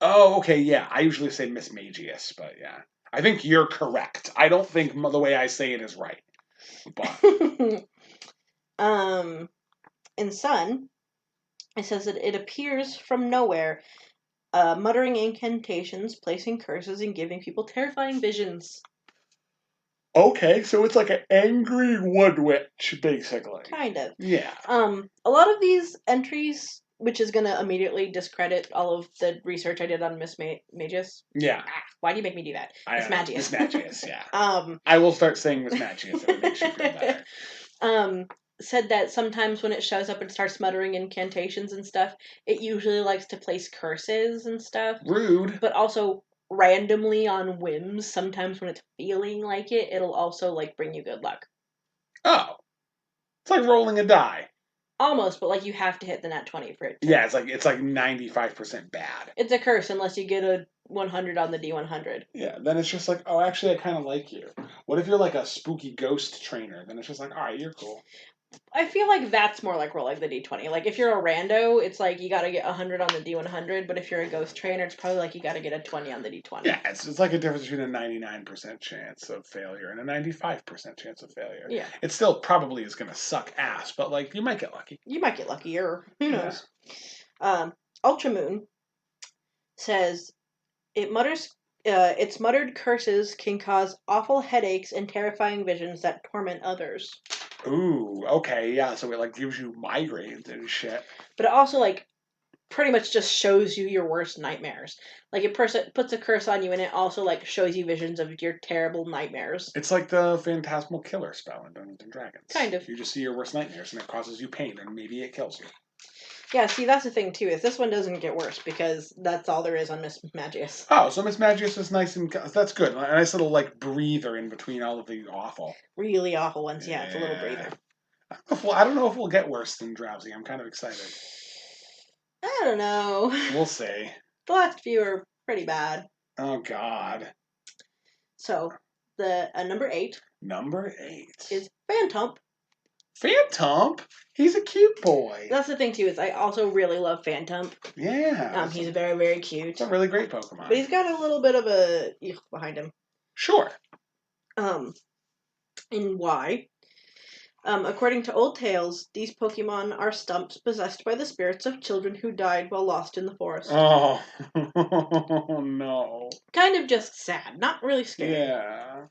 Speaker 1: Oh, okay, yeah. I usually say Miss Magius, but yeah. I think you're correct. I don't think the way I say it is right. But
Speaker 2: in Sun, it says that it appears from nowhere, muttering incantations, placing curses, and giving people terrifying visions.
Speaker 1: Okay, so it's like an angry wood witch, basically.
Speaker 2: Kind of.
Speaker 1: Yeah.
Speaker 2: A lot of these entries, which is going to immediately discredit all of the research I did on Miss Magius.
Speaker 1: Yeah.
Speaker 2: Why do you make me do that? Miss Magius.
Speaker 1: Miss Magius, yeah. I will start saying Miss Magius if it makes you feel better.
Speaker 2: Said that sometimes when it shows up and starts muttering incantations and stuff, it usually likes to place curses and stuff.
Speaker 1: Rude.
Speaker 2: But also randomly on whims, sometimes when it's feeling like it, it'll also like bring you good luck.
Speaker 1: Oh. It's like rolling a die.
Speaker 2: Almost, but like you have to hit the nat 20 for it to.
Speaker 1: Yeah, it's like 95% bad.
Speaker 2: It's a curse unless you get a 100 on the D100.
Speaker 1: Yeah, then it's just like, oh, actually, I kind of like you. What if you're like a spooky ghost trainer? Then it's just like, all right, you're cool.
Speaker 2: I feel like that's more like rolling the D20. Like, if you're a rando, it's like you gotta get 100 on the D100, but if you're a ghost trainer, it's probably like you gotta get a 20 on the D20.
Speaker 1: Yeah, it's like a difference between a 99% chance of failure and a 95% chance of failure.
Speaker 2: Yeah.
Speaker 1: It still probably is gonna suck ass, but, like, you might get lucky.
Speaker 2: You might get lucky, or who knows. Yeah. Ultramoon says, its muttered curses can cause awful headaches and terrifying visions that torment others.
Speaker 1: Ooh, okay, yeah, so it, like, gives you migraines and shit.
Speaker 2: But it also, like, pretty much just shows you your worst nightmares. Like, it puts a curse on you, and it also, like, shows you visions of your terrible nightmares.
Speaker 1: It's like the Phantasmal Killer spell in Dungeons & Dragons.
Speaker 2: Kind of.
Speaker 1: You just see your worst nightmares, and it causes you pain, and maybe it kills you.
Speaker 2: Yeah, see, that's the thing, too, is this one doesn't get worse, because that's all there is on Miss Magius.
Speaker 1: Oh, so Miss Magius is nice and... That's good. A nice little, like, breather in between all of the awful.
Speaker 2: Really awful ones, yeah, it's a little breather.
Speaker 1: I don't know if we'll get worse than Drowzee. I'm kind of excited.
Speaker 2: I don't know.
Speaker 1: We'll see.
Speaker 2: The last few are pretty bad.
Speaker 1: Oh, God.
Speaker 2: So, the number 8.
Speaker 1: Number 8.
Speaker 2: Is Phantump.
Speaker 1: Phantump? He's a cute boy.
Speaker 2: That's the thing, too, is I also really love Phantump.
Speaker 1: Yeah.
Speaker 2: He's very, very cute.
Speaker 1: It's a really great Pokemon.
Speaker 2: But he's got a little bit of a behind him.
Speaker 1: Sure.
Speaker 2: And why? According to old tales, these Pokemon are stumps possessed by the spirits of children who died while lost in the forest.
Speaker 1: Oh, no.
Speaker 2: Kind of just sad, not really scary.
Speaker 1: Yeah.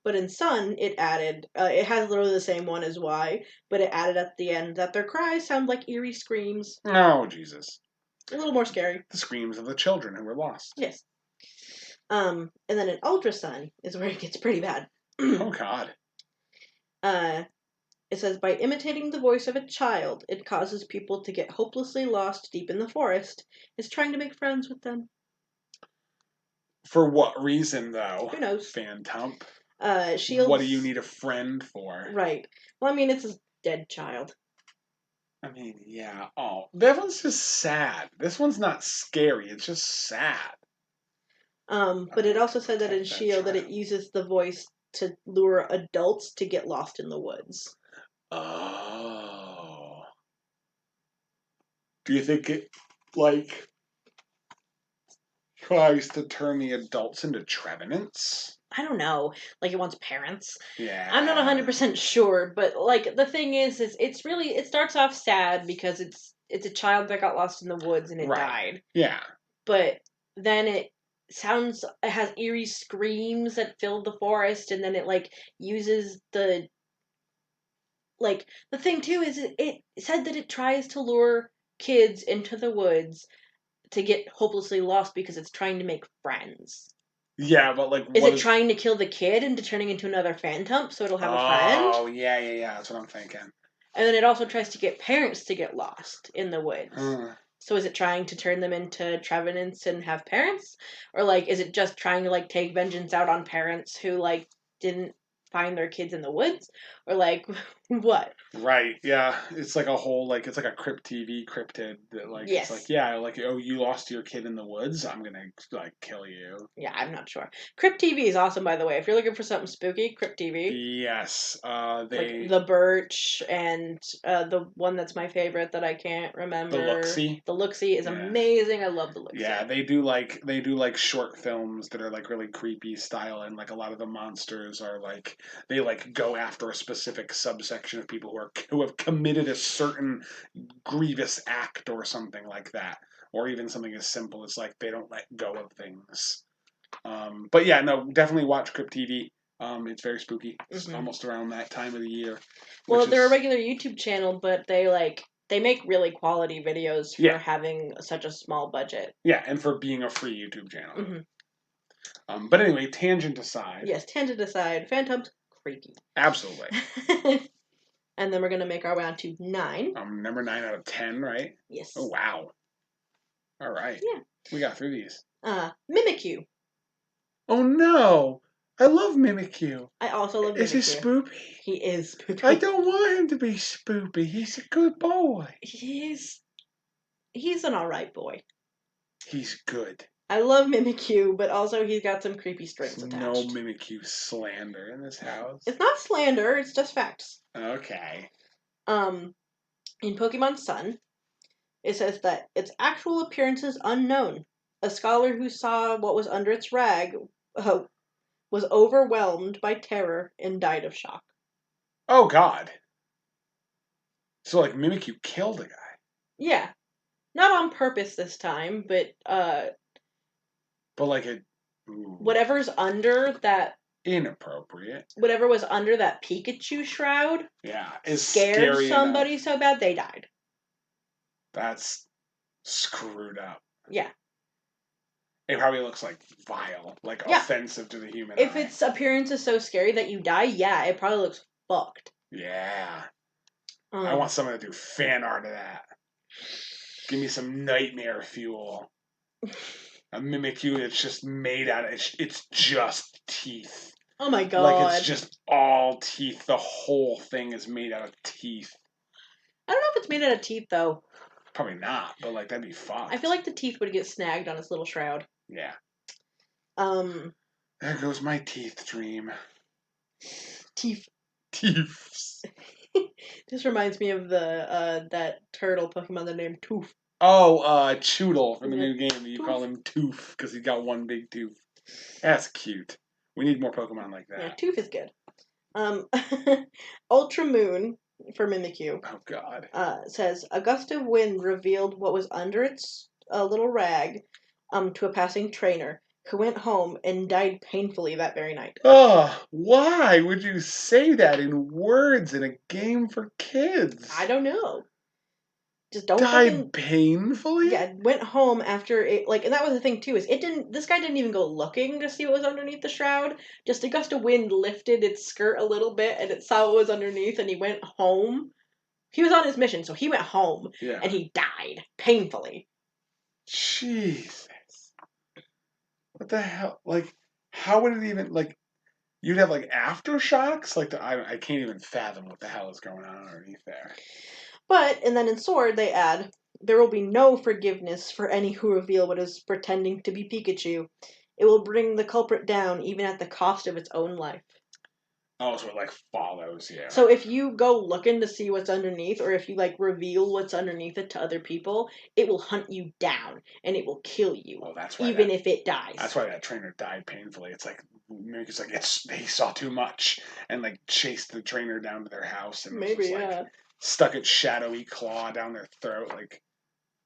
Speaker 2: But in Sun, it added, it has literally the same one as Y, but it added at the end that their cries sound like eerie screams.
Speaker 1: Oh, Jesus.
Speaker 2: A little more scary.
Speaker 1: The screams of the children who were lost.
Speaker 2: Yes. And then an Ultra Sun is where it gets pretty bad.
Speaker 1: Oh, God.
Speaker 2: It says, by imitating the voice of a child, it causes people to get hopelessly lost deep in the forest. It's trying to make friends with them.
Speaker 1: For what reason, though?
Speaker 2: Who knows?
Speaker 1: Phantump.
Speaker 2: Shields.
Speaker 1: What do you need a friend for?
Speaker 2: Right. Well, I mean, it's a dead child.
Speaker 1: I mean, yeah. Oh, that one's just sad. This one's not scary. It's just sad.
Speaker 2: But it also said that in Shield that it uses the voice to lure adults to get lost in the woods.
Speaker 1: Oh. Do you think it, like, tries to turn the adults into trevenants?
Speaker 2: I don't know. Like, it wants parents.
Speaker 1: Yeah.
Speaker 2: I'm not 100% sure, but, like, the thing is it's really, it starts off sad because it's a child that got lost in the woods and it died.
Speaker 1: Yeah.
Speaker 2: But then it has eerie screams that fill the forest, and then it, like, uses the, like, the thing, too, is it said that it tries to lure kids into the woods to get hopelessly lost because it's trying to make friends.
Speaker 1: Yeah, but, like,
Speaker 2: is it trying to kill the kid into turning into another Phantump so it'll have a friend?
Speaker 1: Oh, yeah, that's what I'm thinking.
Speaker 2: And then it also tries to get parents to get lost in the woods. So is it trying to turn them into trevenants and have parents? Or, like, is it just trying to, like, take vengeance out on parents who, like, didn't find their kids in the woods? Or, like, what?
Speaker 1: Right, yeah. It's like a whole, like, it's like a Crypt TV cryptid that, like,
Speaker 2: yes.
Speaker 1: It's like, yeah, like, oh, you lost your kid in the woods? I'm gonna, like, kill you.
Speaker 2: Yeah, I'm not sure. Crypt TV is awesome, by the way. If you're looking for something spooky, Crypt TV.
Speaker 1: Yes,
Speaker 2: like the Birch and the one that's my favorite that I can't remember.
Speaker 1: The Looksee.
Speaker 2: The Looksee is amazing. I love the Looksee.
Speaker 1: Yeah, they do like short films that are like really creepy style, and like a lot of the monsters are like they like go after a specific subsection of people who have committed a certain grievous act or something like that, or even something as simple as like they don't let go of things. But yeah, no, definitely watch Crypt TV. It's very spooky. It's almost around that time of the year.
Speaker 2: Well, they're a regular YouTube channel, but they make really quality videos for having such a small budget.
Speaker 1: Yeah, and for being a free YouTube channel. But anyway, tangent aside.
Speaker 2: Yes, tangent aside. Phantump's creepy.
Speaker 1: Absolutely.
Speaker 2: And then we're going to make our way on to 9.
Speaker 1: Number 9 out of 10, right?
Speaker 2: Yes.
Speaker 1: Oh, wow. All right.
Speaker 2: Yeah.
Speaker 1: We got through these.
Speaker 2: Mimikyu.
Speaker 1: Oh, no. I love Mimikyu.
Speaker 2: I also love Mimikyu.
Speaker 1: Is he spoopy?
Speaker 2: He is spoopy.
Speaker 1: I don't want him to be spoopy. He's a good boy.
Speaker 2: He's an alright boy.
Speaker 1: He's good.
Speaker 2: I love Mimikyu, but also he's got some creepy strings attached.
Speaker 1: No Mimikyu slander in this house.
Speaker 2: It's not slander, it's just facts.
Speaker 1: Okay.
Speaker 2: In Pokemon Sun, it says that its actual appearance is unknown. A scholar who saw what was under its rag was overwhelmed by terror and died of shock.
Speaker 1: Oh, God. So, like, Mimikyu killed a guy?
Speaker 2: Yeah. Not on purpose this time, but,
Speaker 1: But, like,
Speaker 2: whatever's under that...
Speaker 1: Inappropriate.
Speaker 2: Whatever was under that Pikachu shroud...
Speaker 1: Yeah, is
Speaker 2: scared
Speaker 1: scary
Speaker 2: somebody
Speaker 1: enough.
Speaker 2: So bad they died.
Speaker 1: That's screwed up.
Speaker 2: Yeah.
Speaker 1: It probably looks like vile, like offensive to the human eye.
Speaker 2: If its appearance is so scary that you die, yeah, it probably looks fucked.
Speaker 1: Yeah. I want someone to do fan art of that. Give me some nightmare fuel. A Mimikyu that's just made out of... It's just teeth.
Speaker 2: Oh my god.
Speaker 1: Like, it's just all teeth. The whole thing is made out of teeth.
Speaker 2: I don't know if it's made out of teeth, though.
Speaker 1: Probably not, but, like, that'd be fucked.
Speaker 2: I feel like the teeth would get snagged on its little shroud.
Speaker 1: Yeah.
Speaker 2: There
Speaker 1: goes my teeth dream.
Speaker 2: Teeth.
Speaker 1: Teeths.
Speaker 2: This reminds me of that turtle Pokemon that named Tooth.
Speaker 1: Oh, Choodle from the new game. You call him Tooth because he's got one big tooth. That's cute. We need more Pokemon like that.
Speaker 2: Yeah, Tooth is good. Ultra Moon for Mimikyu.
Speaker 1: Oh, God.
Speaker 2: Says, a gust of wind revealed what was under its little rag to a passing trainer, who went home and died painfully that very night.
Speaker 1: Oh, why would you say that in words in a game for kids?
Speaker 2: I don't know. Just don't
Speaker 1: Died painfully?
Speaker 2: Yeah, went home after it, like, and that was the thing too, is this guy didn't even go looking to see what was underneath the shroud. Just a gust of wind lifted its skirt a little bit and it saw what was underneath and he went home. He was on his mission, so he went home and he died painfully.
Speaker 1: Jesus. What the hell? Like, how would it even, like, you'd have, like, aftershocks? Like, I can't even fathom what the hell is going on underneath there.
Speaker 2: But, and then in Sword, they add, there will be no forgiveness for any who reveal what is pretending to be Pikachu. It will bring the culprit down, even at the cost of its own life.
Speaker 1: Oh, so it, like, follows you.
Speaker 2: So if you go looking to see what's underneath, or if you, like, reveal what's underneath it to other people, it will hunt you down, and it will kill you,
Speaker 1: Oh, that's why
Speaker 2: even if it dies.
Speaker 1: That's why that trainer died painfully. It's like, maybe it's like, he saw too much, and, like, chased the trainer down to their house, and
Speaker 2: maybe,
Speaker 1: was just, like, stuck its shadowy claw down their throat, like...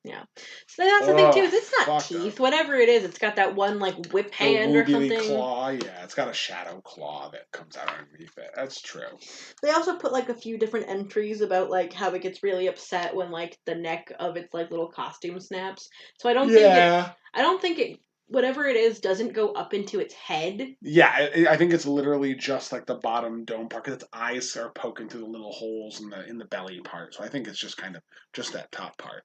Speaker 2: Yeah. So that's the thing, too, is it's not teeth. Whatever it is, it's got that one, like, whip hand or something.
Speaker 1: Claw, yeah. It's got a shadow claw that comes out underneath it. That's true.
Speaker 2: They also put, like, a few different entries about, like, how it gets really upset when, like, the neck of its, like, little costume snaps. So I don't think it, whatever it is, doesn't go up into its head.
Speaker 1: Yeah, I think it's literally just, like, the bottom dome part, because its eyes are poking through the little holes in the belly part. So I think it's just kind of, just that top part.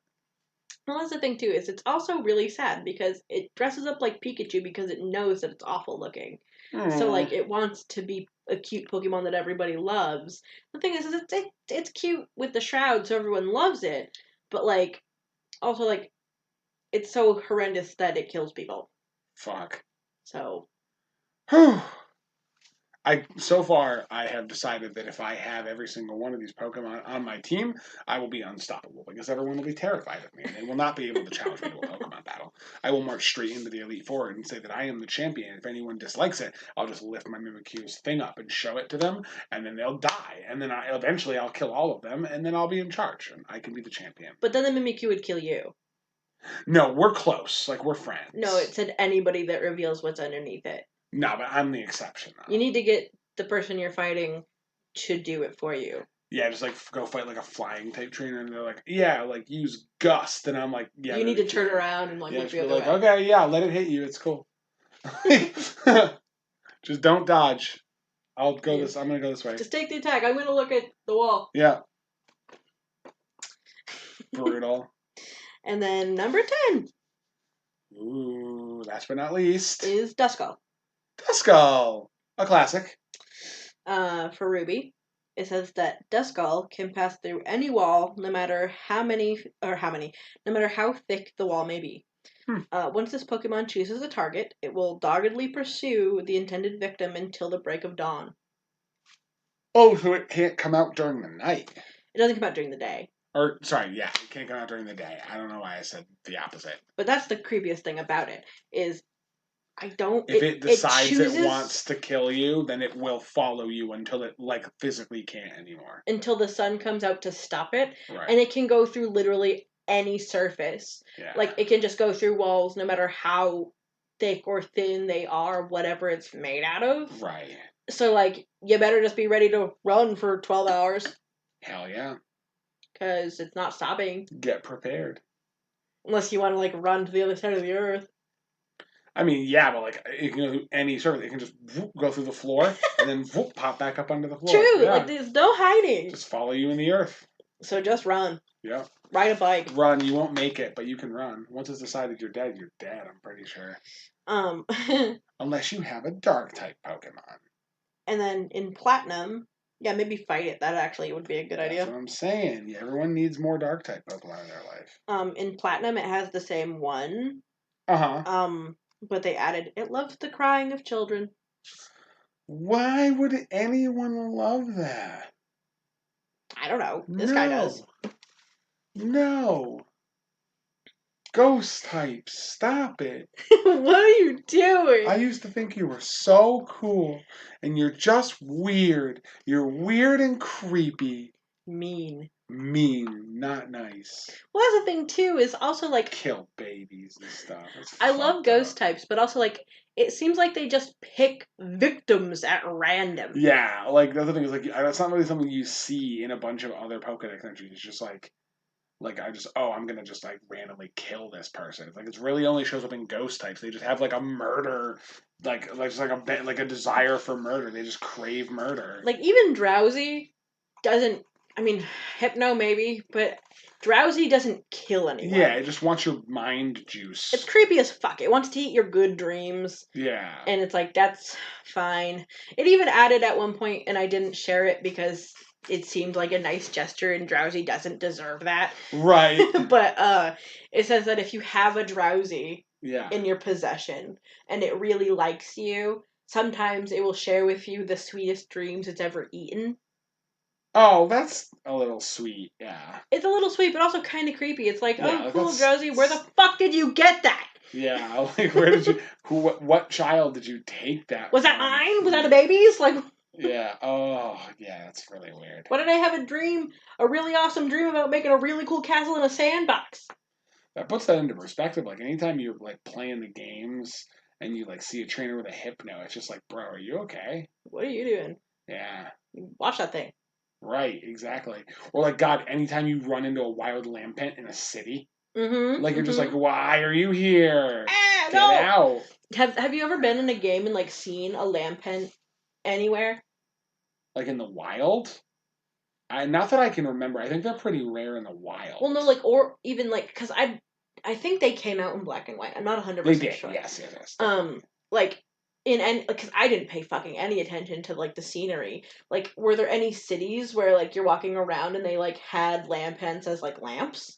Speaker 2: Well, that's the thing, too, is it's also really sad because it dresses up like Pikachu because it knows that it's awful looking. So, like, it wants to be a cute Pokemon that everybody loves. The thing is it's cute with the shroud, so everyone loves it. But, like, also, like, it's so horrendous that it kills people.
Speaker 1: Fuck.
Speaker 2: So.
Speaker 1: So far, I have decided that if I have every single one of these Pokemon on my team, I will be unstoppable because everyone will be terrified of me and they will not be able to challenge me to a Pokemon battle. I will march straight into the Elite Four and say that I am the champion. If anyone dislikes it, I'll just lift my Mimikyu's thing up and show it to them, and then they'll die. And then eventually I'll kill all of them, and then I'll be in charge, and I can be the champion.
Speaker 2: But then the Mimikyu would kill you.
Speaker 1: No, we're close. Like, we're friends.
Speaker 2: No, it said anybody that reveals what's underneath it.
Speaker 1: No, but I'm the exception, though.
Speaker 2: You need to get the person you're fighting to do it for you.
Speaker 1: Yeah, just, like, go fight, like, a flying type trainer, and they're like, yeah, like, use Gust, and I'm like, yeah.
Speaker 2: You need to turn around and, like,
Speaker 1: yeah,
Speaker 2: look
Speaker 1: the other way. Okay, yeah, let it hit you, it's cool. Just don't dodge. I'm gonna go this way.
Speaker 2: Just take the attack, I'm gonna look at the wall.
Speaker 1: Yeah. Brutal.
Speaker 2: And then number 10.
Speaker 1: Ooh, last but not least.
Speaker 2: Is Duskull.
Speaker 1: Duskull! A classic.
Speaker 2: For Ruby, it says that Duskull can pass through any wall, no matter how thick the wall may be. Once this Pokemon chooses a target, it will doggedly pursue the intended victim until the break of dawn.
Speaker 1: Oh, so it can't come out during the night.
Speaker 2: It doesn't come out during the day.
Speaker 1: Or, sorry, yeah, it can't come out during the day. I don't know why I said the opposite.
Speaker 2: But that's the creepiest thing about it, is
Speaker 1: If it decides it wants to kill you, then it will follow you until it, like, physically can't anymore.
Speaker 2: Until the sun comes out to stop it.
Speaker 1: Right.
Speaker 2: And it can go through literally any surface.
Speaker 1: Yeah.
Speaker 2: Like, it can just go through walls no matter how thick or thin they are, whatever it's made out of.
Speaker 1: Right.
Speaker 2: So, like, you better just be ready to run for 12 hours.
Speaker 1: Hell yeah.
Speaker 2: Because it's not stopping.
Speaker 1: Get prepared.
Speaker 2: Unless you want to, like, run to the other side of the earth.
Speaker 1: I mean, yeah, but, like, it can go through any surface. It can just go through the floor and then pop back up onto the floor.
Speaker 2: True.
Speaker 1: Yeah.
Speaker 2: Like, there's no hiding.
Speaker 1: Just follow you in the earth.
Speaker 2: So just run.
Speaker 1: Yeah.
Speaker 2: Ride a bike.
Speaker 1: Run. You won't make it, but you can run. Once it's decided you're dead, I'm pretty sure. Unless you have a dark type Pokemon.
Speaker 2: And then in Platinum, yeah, maybe fight it. That actually would be a good idea.
Speaker 1: That's what I'm saying. Yeah, everyone needs more dark type Pokemon in their life.
Speaker 2: In Platinum, it has the same one.
Speaker 1: Uh-huh.
Speaker 2: But they added, it loves the crying of children.
Speaker 1: Why would anyone love that?
Speaker 2: I don't know. This guy does.
Speaker 1: No. Ghost types, stop it.
Speaker 2: What are you doing?
Speaker 1: I used to think you were so cool, and you're just weird. You're weird and creepy.
Speaker 2: Mean,
Speaker 1: not nice.
Speaker 2: Well, that's the thing, too, is also, like...
Speaker 1: Kill babies and stuff.
Speaker 2: I love ghost types, but also, like, it seems like they just pick victims at random.
Speaker 1: Yeah, like, the other thing is, like, that's not really something you see in a bunch of other Pokedex entries. It's just, like, like I'm gonna just like randomly kill this person. It's like it's really only shows up in ghost types. They just have like a murder, just like a desire for murder. They just crave murder.
Speaker 2: Like even Drowzee doesn't. I mean, Hypno maybe, but Drowzee doesn't kill anyone.
Speaker 1: Yeah, it just wants your mind juice.
Speaker 2: It's creepy as fuck. It wants to eat your good dreams.
Speaker 1: Yeah.
Speaker 2: And it's like, that's fine. It even added at one point, and I didn't share it because it seemed like a nice gesture, and Drowzee doesn't deserve that.
Speaker 1: Right.
Speaker 2: But it says that if you have a Drowzee
Speaker 1: Yeah.
Speaker 2: in your possession and it really likes you, sometimes it will share with you the sweetest dreams it's ever eaten.
Speaker 1: Oh, that's a little sweet, yeah.
Speaker 2: It's a little sweet, but also kind of creepy. It's like,
Speaker 1: Yeah,
Speaker 2: oh, cool, Drowzee, where the fuck did you get that?
Speaker 1: Yeah, like where did you? What child did you take that?
Speaker 2: Was that
Speaker 1: from?
Speaker 2: mine? Was that a baby's? Like,
Speaker 1: yeah. Oh, yeah. That's really weird.
Speaker 2: What did I have a really awesome dream about making a really cool castle in a sandbox?
Speaker 1: That puts that into perspective. Like anytime you're like playing the games and you like see a trainer with a hypno, it's just like, bro, are you okay?
Speaker 2: What are you doing?
Speaker 1: Yeah.
Speaker 2: Watch that thing.
Speaker 1: Right. Exactly. Or like God, anytime you run into a wild Lampent in a city, like you're just like, why are you here? Get out.
Speaker 2: Have you ever been in a game and like seen a Lampent anywhere?
Speaker 1: Like in the wild? Not that I can remember. I think they're pretty rare in the wild.
Speaker 2: Well, no, like, or even like, because I think they came out in black and white. I'm not 100% sure.
Speaker 1: Yes.
Speaker 2: Like because I didn't pay fucking any attention to like the scenery. Like, were there any cities where like you're walking around and they like had Lampents as like lamps?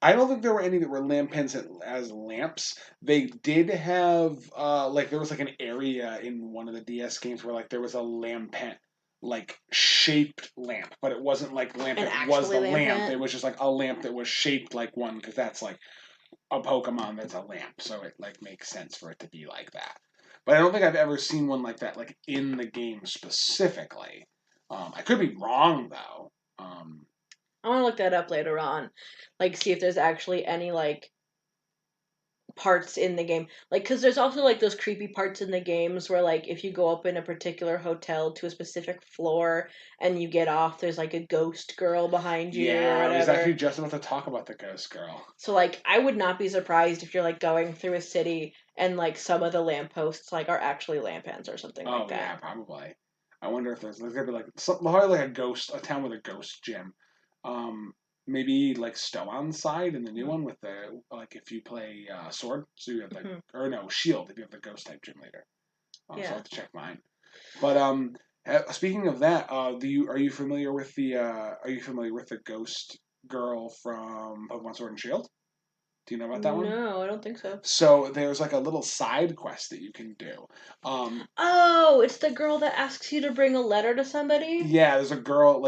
Speaker 1: I don't think there were any that were Lampents as lamps. They did have like there was like an area in one of the DS games where like there was a Lampent like shaped lamp, but it wasn't like Lampent was the lamp. It was just like a lamp that was shaped like one because that's like a Pokemon that's a lamp, so it like makes sense for it to be like that. But I don't think I've ever seen one like that like in the game specifically. I could be wrong though.
Speaker 2: I want to look that up later on, like see if there's actually any like parts in the game, like because there's also like those creepy parts in the games where like if you go up in a particular hotel to a specific floor and you get off, there's like a ghost girl behind you.
Speaker 1: Yeah, I was actually just about to talk about the ghost girl.
Speaker 2: So like I would not be surprised if you're like going through a city and like some of the lampposts like are actually Lampents or something like that.
Speaker 1: Yeah, probably. I wonder if there's gonna be like something probably like a town with a ghost gym. Maybe like Stowan's side in the new one with the like if you play sword, so you have the or no shield if you have the ghost type gym leader. So I'll have to check mine. But speaking of that, are you familiar with the ghost girl from Pokemon Sword and Shield? Do you know about that one?
Speaker 2: No, I don't think so.
Speaker 1: So there's like a little side quest that you can do.
Speaker 2: Oh, it's the girl that asks you to bring a letter to somebody?
Speaker 1: Yeah, there's a girl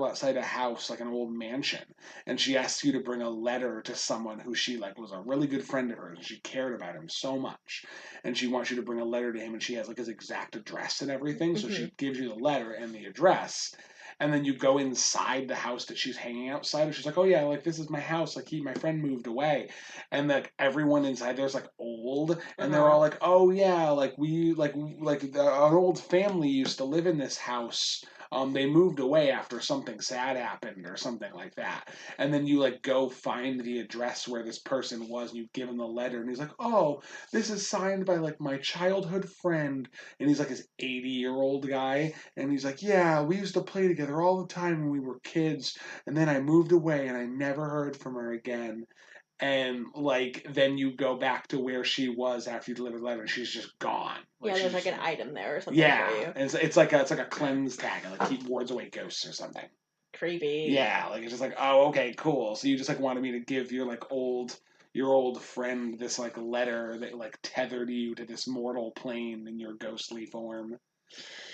Speaker 1: outside a house, like an old mansion, and she asks you to bring a letter to someone who she like was a really good friend of hers, and she cared about him so much, and she wants you to bring a letter to him, and she has like his exact address and everything, so she gives you the letter and the address. And then you go inside the house that she's hanging outside, and she's like, "Oh yeah, like this is my house. Like my friend moved away," and like everyone inside there's like old, and they're all like, "Oh yeah, like we our old family used to live in this house. They moved away after something sad happened or something like that." And then you like go find the address where this person was, and you give him the letter, and he's like, "Oh, this is signed by like my childhood friend," and he's like this 80-year-old guy, and he's like, "Yeah, we used to play together all the time when we were kids, and then I moved away and I never heard from her again." And like then you go back to where she was after you delivered the letter, and she's just gone.
Speaker 2: Like, there's like an item there or something for you.
Speaker 1: And it's like a cleanse tag, and like keep wards away ghosts or something.
Speaker 2: Creepy.
Speaker 1: Yeah, like it's just like, oh, okay, cool. So you just like wanted me to give your old friend this like letter that like tethered you to this mortal plane in your ghostly form.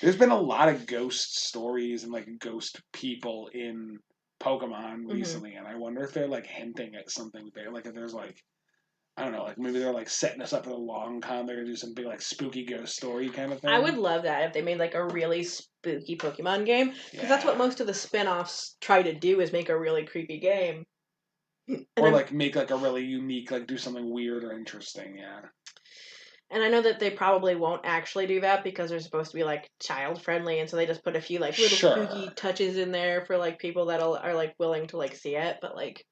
Speaker 1: There's been a lot of ghost stories and like ghost people in Pokemon recently, and I wonder if they're like hinting at something there. Like if there's like, I don't know, like maybe they're like setting us up for the long con. They're gonna do some big like spooky ghost story kind of thing.
Speaker 2: I would love that if they made like a really spooky Pokemon game, because that's what most of the spin-offs try to do, is make a really creepy game.
Speaker 1: Or like make like a really unique, like do something weird or interesting. Yeah.
Speaker 2: And I know that they probably won't actually do that because they're supposed to be like child friendly, and so they just put a few like little spooky
Speaker 1: Sure.
Speaker 2: touches in there for like people that are like willing to like see it. But like,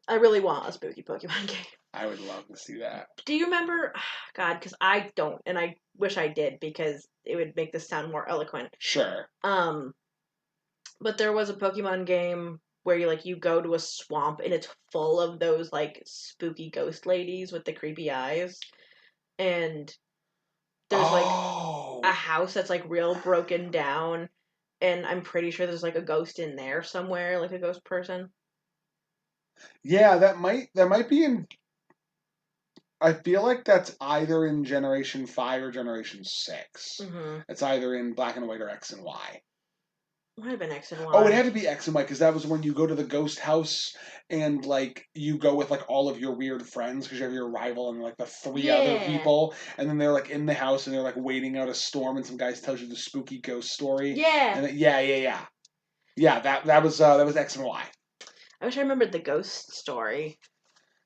Speaker 2: I really want a spooky Pokemon game.
Speaker 1: I would love to see that.
Speaker 2: Do you remember? God, because I don't, and I wish I did because it would make this sound more eloquent.
Speaker 1: Sure.
Speaker 2: Um, but there was a Pokemon game where you go to a swamp and it's full of those like spooky ghost ladies with the creepy eyes, and there's like a
Speaker 1: Oh.
Speaker 2: house that's like real broken down, and I'm pretty sure there's like a ghost in there somewhere, like a ghost person.
Speaker 1: Yeah, that might be in. I feel like that's either in Generation 5 or Generation 6.
Speaker 2: Mm-hmm.
Speaker 1: It's either in Black and White or X and Y.
Speaker 2: Might have been X and
Speaker 1: Oh, it
Speaker 2: Y.
Speaker 1: had to be X and Y because that was when you go to the ghost house and like you go with like all of your weird friends because you have your rival and like the three other
Speaker 2: Yeah.
Speaker 1: people, and then they're like in the house and they're like waiting out a storm, and some guys tells you the spooky ghost story,
Speaker 2: Yeah.
Speaker 1: and yeah. That was X and Y.
Speaker 2: I wish I remembered the ghost story.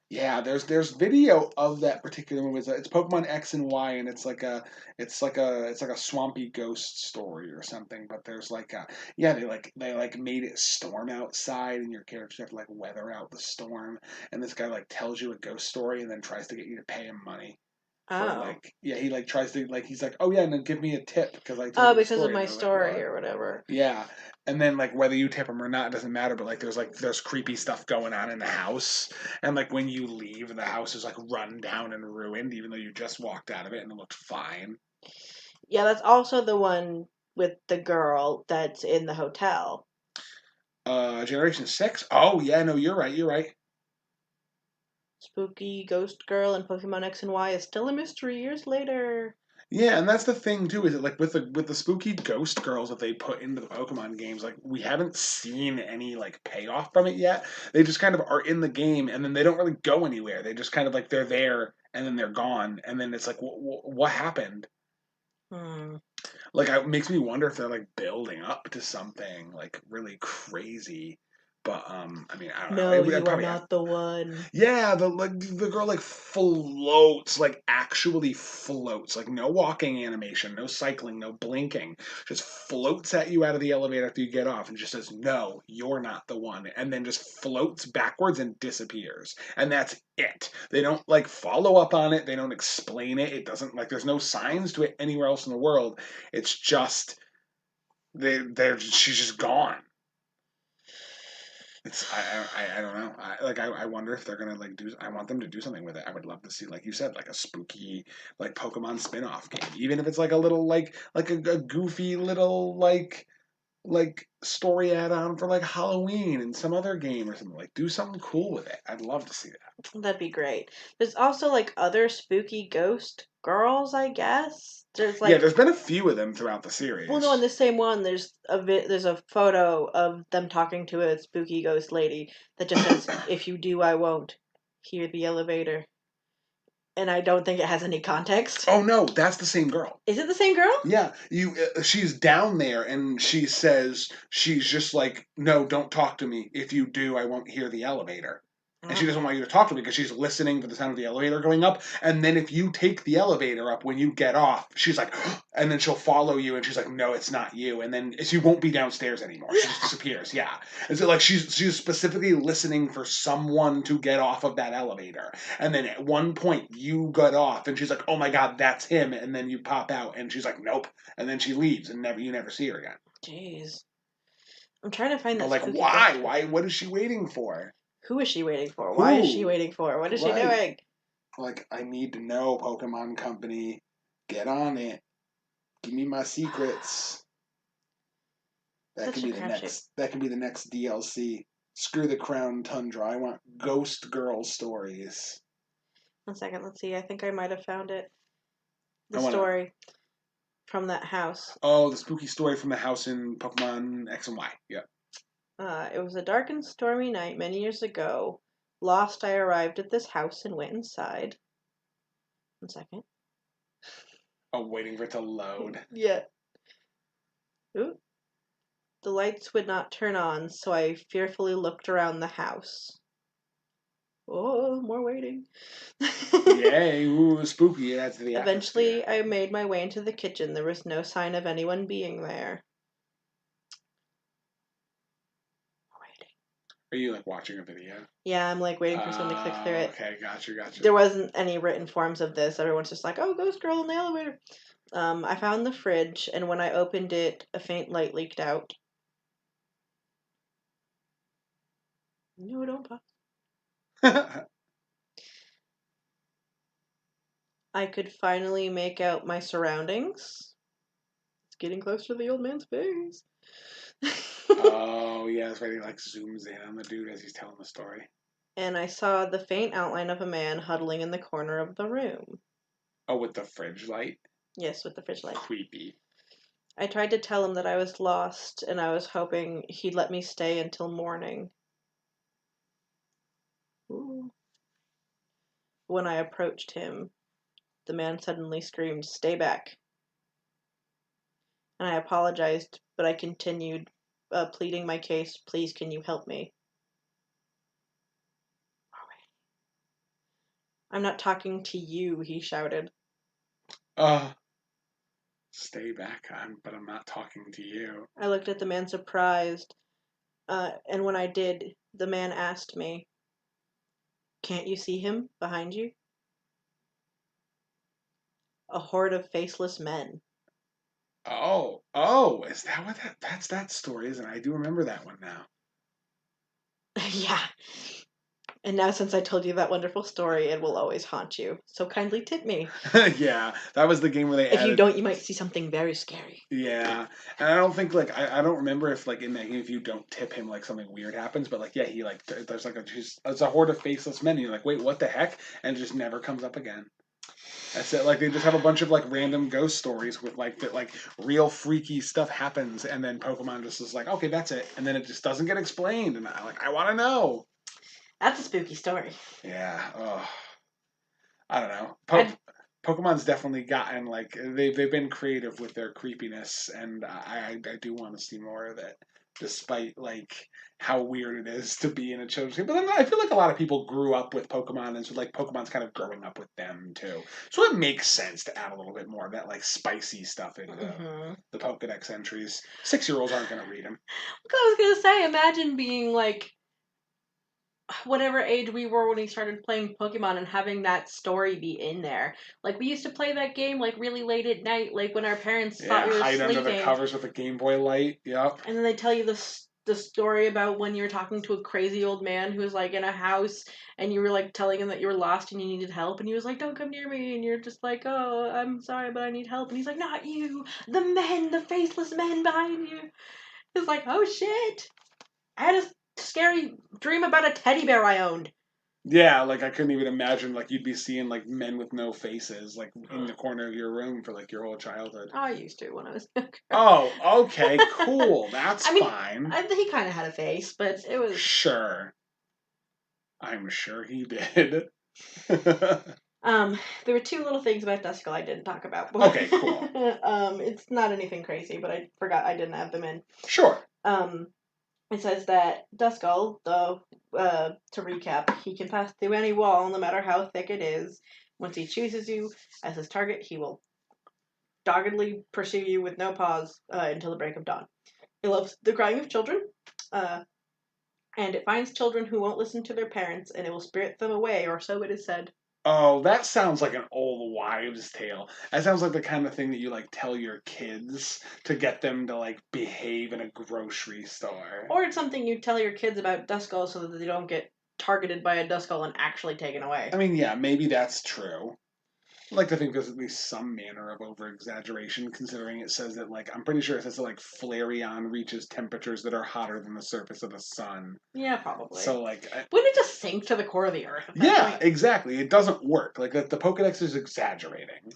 Speaker 1: Yeah, there's video of that particular movie. It's Pokemon X and Y, and it's like a swampy ghost story or something. But there's like yeah, they made it storm outside, and your characters have to like weather out the storm. And this guy like tells you a ghost story, and then tries to get you to pay him money for
Speaker 2: Oh.
Speaker 1: like yeah, he like tries to like he's like, oh yeah, and then give me a tip because I told
Speaker 2: Oh,
Speaker 1: you the
Speaker 2: because of
Speaker 1: story. And
Speaker 2: my
Speaker 1: they're like,
Speaker 2: story
Speaker 1: what?
Speaker 2: or whatever.
Speaker 1: Yeah. And then like whether you tip them or not doesn't matter, but like there's creepy stuff going on in the house. And like when you leave, the house is like run down and ruined, even though you just walked out of it and it looked fine.
Speaker 2: Yeah, that's also the one with the girl that's in the hotel.
Speaker 1: Generation 6? Oh yeah, no, you're right, you're right.
Speaker 2: Spooky ghost girl in Pokemon X and Y is still a mystery years later.
Speaker 1: Yeah, and that's the thing too, is it like with the spooky ghost girls that they put into the Pokemon games, like we haven't seen any like payoff from it yet. They just kind of are in the game and then they don't really go anywhere. They just kind of like they're there and then they're gone and then it's like what happened?
Speaker 2: Hmm.
Speaker 1: Like it makes me wonder if they're like building up to something like really crazy. But I mean, I don't know.
Speaker 2: No,
Speaker 1: It
Speaker 2: you are
Speaker 1: probably has.
Speaker 2: not the one.
Speaker 1: Yeah, the girl like floats, like actually floats, like no walking animation, no cycling, no blinking, just floats at you out of the elevator after you get off, and just says, "No, you're not the one," and then just floats backwards and disappears, and that's it. They don't like follow up on it. They don't explain it. It doesn't like there's no signs to it anywhere else in the world. It's just they're she's just gone. I don't know. I wonder if they're gonna like do. I want them to do something with it. I would love to see, like you said, like a spooky like Pokemon spin-off game, even if it's like a little like a goofy little like story add-on for like Halloween and some other game or something. Like do something cool with it. I'd love to see that.
Speaker 2: That'd be great. There's also like other spooky ghost girls, I guess. There's
Speaker 1: Yeah,
Speaker 2: like,
Speaker 1: there's been a few of them throughout the
Speaker 2: well, no, in
Speaker 1: series.
Speaker 2: the same one, there's a photo of them talking to a spooky ghost lady that just says, "If you do, I won't. Hear the elevator." And I don't think it has any context.
Speaker 1: Oh no, that's the same girl.
Speaker 2: Is it the same girl?
Speaker 1: Yeah, she's down there and she says she's just like, "No, don't talk to me. If you do, I won't hear the elevator." And she
Speaker 2: Oh.
Speaker 1: doesn't want you to talk to me because she's listening for the sound of the elevator going up. And then if you take the elevator up when you get off, she's like, and then she'll follow you and she's like, "No, it's not you." And then she won't be downstairs anymore. She just disappears. Yeah. And so like she's specifically listening for someone to get off of that elevator. And then at one point you got off and she's like, "Oh my god, that's him." And then you pop out and she's like, "Nope." And then she leaves and you never see her again.
Speaker 2: Jeez. I'm trying to find
Speaker 1: But
Speaker 2: that
Speaker 1: like
Speaker 2: spooky ghost
Speaker 1: why?
Speaker 2: girl.
Speaker 1: What is she waiting for?
Speaker 2: Who is she waiting for? Why is she
Speaker 1: Who?
Speaker 2: waiting for? What is she
Speaker 1: Right.
Speaker 2: doing?
Speaker 1: Like I need to know, Pokemon Company. Get on it. Give me my secrets. That can
Speaker 2: Such a
Speaker 1: be the
Speaker 2: crapshoot.
Speaker 1: next that can be the next DLC. Screw the Crown Tundra. I want ghost girl stories.
Speaker 2: 1 second, let's see. I think I might have found it.
Speaker 1: I
Speaker 2: The
Speaker 1: wanna
Speaker 2: story from that house.
Speaker 1: Oh, the spooky story from the house in Pokemon X and Y. Yep.
Speaker 2: It was a dark and stormy night many years ago. Lost, I arrived at this house and went inside. 1 second.
Speaker 1: Oh, waiting for it to load.
Speaker 2: Yeah. Ooh. The lights would not turn on, so I fearfully looked around the house. Oh, more waiting.
Speaker 1: Yay, ooh, spooky. It adds to the
Speaker 2: Eventually,
Speaker 1: atmosphere.
Speaker 2: I made my way into the kitchen. There was no sign of anyone being there. Waiting.
Speaker 1: Are you like watching a video?
Speaker 2: Yeah, I'm like waiting for someone to click through it.
Speaker 1: Okay, gotcha.
Speaker 2: There wasn't any written forms of this. Everyone's just like, oh, ghost girl in the elevator. I found the fridge, and when I opened it, a faint light leaked out. No, don't pause. I could finally make out my surroundings. It's getting close to the old man's face.
Speaker 1: Oh, yeah, that's right. He like zooms in on the dude as he's telling the story.
Speaker 2: And I saw the faint outline of a man huddling in the corner of the room.
Speaker 1: Oh, with the fridge light?
Speaker 2: Yes, with the fridge light.
Speaker 1: Creepy.
Speaker 2: I tried to tell him that I was lost, and I was hoping he'd let me stay until morning. Ooh. When I approached him, the man suddenly screamed, "Stay back." And I apologized, but I continued pleading my case. Please, can you help me? I'm not talking to you, he shouted.
Speaker 1: Stay back, but I'm not talking to you.
Speaker 2: I looked at the man surprised, and when I did, the man asked me, "Can't you see him behind you?" A horde of faceless men.
Speaker 1: Is that what that's that story, isn't it? I do remember that one now.
Speaker 2: Yeah. And now, since I told you that wonderful story, it will always haunt you. So kindly tip me.
Speaker 1: Yeah, that was the game where they
Speaker 2: If
Speaker 1: added.
Speaker 2: you don't, you might see something very scary.
Speaker 1: Yeah, and I don't think like I don't remember if like in that game if you don't tip him like something weird happens, but like yeah he like there's like it's a horde of faceless men. And you're like wait what the heck, and it just never comes up again. That's it. Like they just have a bunch of like random ghost stories with like that like real freaky stuff happens, and then Pokemon just is like okay that's it, and then it just doesn't get explained, and I want to know.
Speaker 2: That's a spooky story.
Speaker 1: Yeah. Oh, I don't know.
Speaker 2: I'd
Speaker 1: Pokemon's definitely gotten like they've been creative with their creepiness, and I do want to see more of it, despite like how weird it is to be in a children's game. But then I feel like a lot of people grew up with Pokemon, and so like Pokemon's kind of growing up with them too. So it makes sense to add a little bit more of that like spicy stuff into the Pokedex entries. 6-year-olds aren't going to read them.
Speaker 2: I was gonna say, imagine being like whatever age we were when we started playing Pokemon and having that story be in there. Like we used to play that game like really late at night, like when our parents thought we were
Speaker 1: hide
Speaker 2: sleeping.
Speaker 1: under the covers with a Game Boy light. Yep.
Speaker 2: And then they tell you the story about when you were talking to a crazy old man who was like in a house and you were like telling him that you were lost and you needed help and he was like, "Don't come near me," and you're just like, "Oh, I'm sorry, but I need help." And he's like, "Not you, the faceless men behind you." It's like, "Oh shit, I had a scary dream about a teddy bear I owned."
Speaker 1: Yeah, like I couldn't even imagine like you'd be seeing like men with no faces like in the corner of your room for like your whole childhood.
Speaker 2: Oh, I used to when I was younger.
Speaker 1: Oh, okay, cool. That's fine.
Speaker 2: He kind of had a face, but it was
Speaker 1: Sure. I'm sure he did.
Speaker 2: There were two little things about Duskull I didn't talk about.
Speaker 1: Okay, cool.
Speaker 2: It's not anything crazy, but I forgot I didn't have them in.
Speaker 1: Sure.
Speaker 2: It says that Duskull, though, to recap, he can pass through any wall, no matter how thick it is. Once he chooses you as his target, he will doggedly pursue you with no pause until the break of dawn. It loves the crying of children, and it finds children who won't listen to their parents, and it will spirit them away, or so it is said.
Speaker 1: Oh, that sounds like an old wives' tale. That sounds like the kind of thing that you like tell your kids to get them to like behave in a grocery store.
Speaker 2: Or it's something you tell your kids about Duskull so that they don't get targeted by a Duskull and actually taken away.
Speaker 1: I mean, yeah, maybe that's true. I like to think there's at least some manner of over-exaggeration, considering it says that, like, I'm pretty sure it says that, like, Flareon reaches temperatures that are hotter than the surface of the sun.
Speaker 2: Yeah, probably.
Speaker 1: So, like...
Speaker 2: Wouldn't it just sink to the core of the Earth at that
Speaker 1: Yeah,
Speaker 2: point?
Speaker 1: exactly. It doesn't work. Like, the Pokedex is exaggerating.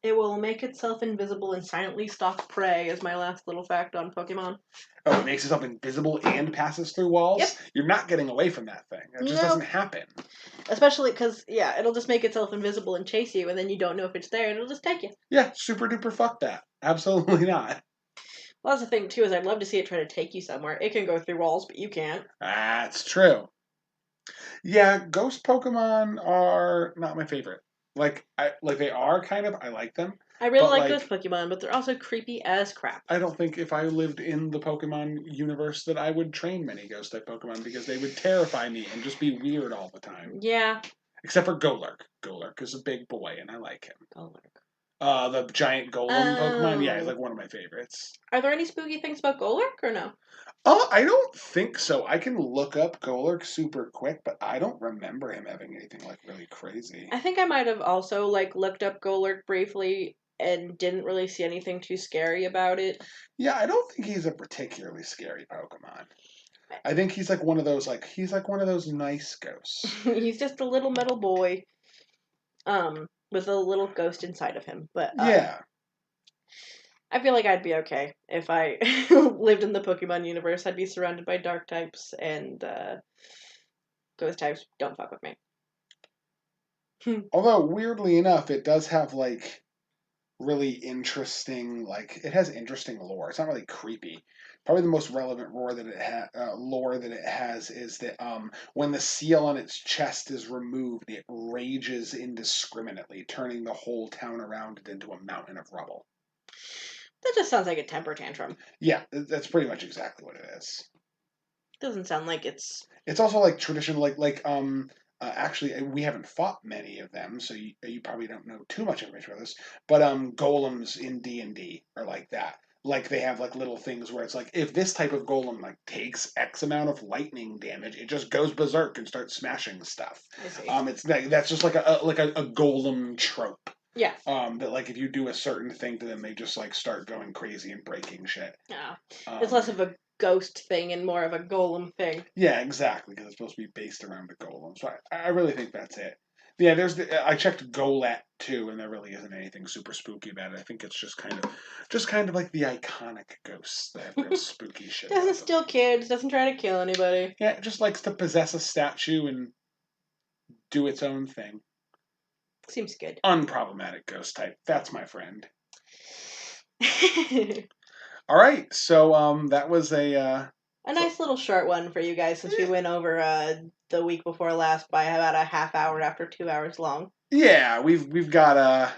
Speaker 2: It will make itself invisible and silently stalk prey, is my last little fact on Pokemon.
Speaker 1: Oh, it makes itself invisible and passes through walls?
Speaker 2: Yep.
Speaker 1: You're not getting away from that thing. It just doesn't happen. Especially
Speaker 2: because, yeah, it'll just make itself invisible and chase you, and then you don't know if it's there, and it'll just take you.
Speaker 1: Yeah, super duper fuck that. Absolutely not.
Speaker 2: Well, that's the thing, too, is I'd love to see it try to take you somewhere. It can go through walls, but you can't.
Speaker 1: That's true. Yeah, ghost Pokemon are not my favorite. Like they are kind of. I like them,
Speaker 2: I really
Speaker 1: but
Speaker 2: like ghost
Speaker 1: like
Speaker 2: Pokemon, but they're also creepy as crap.
Speaker 1: I don't think if I lived in the Pokemon universe that I would train many ghost type Pokemon because they would terrify me and just be weird all the time.
Speaker 2: Yeah.
Speaker 1: Except for Golurk. Golurk is a big boy and I like him.
Speaker 2: Golurk.
Speaker 1: The giant golem Pokemon, yeah, he's
Speaker 2: Oh.
Speaker 1: like one of my favorites.
Speaker 2: Are there any spooky things about Golurk or no?
Speaker 1: I don't think so. I can look up Golurk super quick, but I don't remember him having anything like really crazy.
Speaker 2: I think I might have also like looked up Golurk briefly and didn't really see anything too scary about it.
Speaker 1: Yeah, I don't think he's a particularly scary Pokemon. I think he's like one of those nice ghosts.
Speaker 2: He's just a little metal boy, with a little ghost inside of him. But
Speaker 1: Yeah.
Speaker 2: I feel like I'd be okay if I lived in the Pokemon universe. I'd be surrounded by dark types and ghost types. Don't fuck with me.
Speaker 1: Although weirdly enough, it does have like really interesting it has interesting lore. It's not really creepy. Probably the most relevant lore that it has is that when the seal on its chest is removed, it rages indiscriminately, turning the whole town around it into a mountain of rubble.
Speaker 2: That just sounds like a temper tantrum.
Speaker 1: Yeah, that's pretty much exactly what it is.
Speaker 2: Doesn't sound like it's.
Speaker 1: It's also like traditional, actually, we haven't fought many of them, so you probably don't know too much information about this. But golems in D&D are like that. Like they have like little things where it's like if this type of golem like takes X amount of lightning damage, it just goes berserk and starts smashing stuff.
Speaker 2: I see.
Speaker 1: That's just like a golem trope.
Speaker 2: Yeah.
Speaker 1: That like if you do a certain thing to them, they just like start going crazy and breaking shit.
Speaker 2: Yeah. It's less of a ghost thing and more of a golem thing.
Speaker 1: Yeah, exactly, because it's supposed to be based around the golem. So I really think that's it. Yeah, I checked Golett too, and there really isn't anything super spooky about it. I think it's just kind of like the iconic ghosts that have real spooky shit.
Speaker 2: Doesn't steal kids, doesn't try to kill anybody.
Speaker 1: Yeah, it just likes to possess a statue and do its own thing.
Speaker 2: Seems good.
Speaker 1: Unproblematic ghost type. That's my friend. All right, so that was a
Speaker 2: nice little short one for you guys since we went over the week before last by about a half hour after 2 hours long.
Speaker 1: Yeah, we've got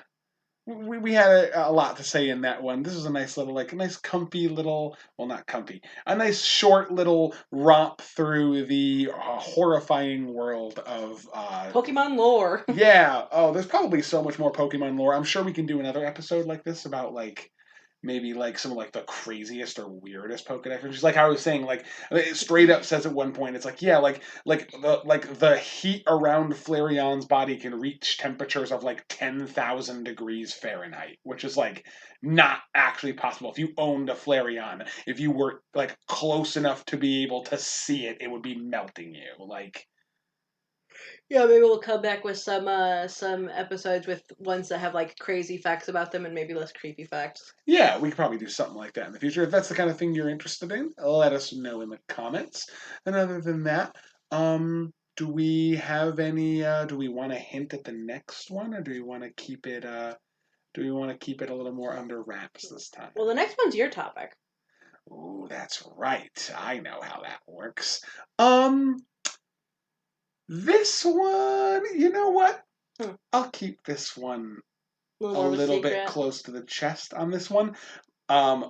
Speaker 1: we had a lot to say in that one. This was a nice little, a nice comfy little, well, not comfy, a nice short little romp through the horrifying world of
Speaker 2: Pokemon lore.
Speaker 1: Yeah. Oh, there's probably so much more Pokemon lore. I'm sure we can do another episode like this about maybe some of the craziest or weirdest Pokedex. Just like how I was saying, it straight up says at one point, it's the heat around Flareon's body can reach temperatures of 10,000 degrees Fahrenheit, which is not actually possible. If you owned a Flareon, if you were close enough to be able to see it, it would be melting you.
Speaker 2: Yeah, maybe we'll come back with some episodes with ones that have crazy facts about them and maybe less creepy facts.
Speaker 1: Yeah, we could probably do something like that in the future. If that's the kind of thing you're interested in, let us know in the comments. And other than that, do we have any? Do we want to hint at the next one, or do we want to keep it? Do we want to keep it a little more under wraps this time?
Speaker 2: Well, the next one's your topic.
Speaker 1: Oh, that's right. I know how that works. This one, you know what? I'll keep this one a little bit close to the chest on this one.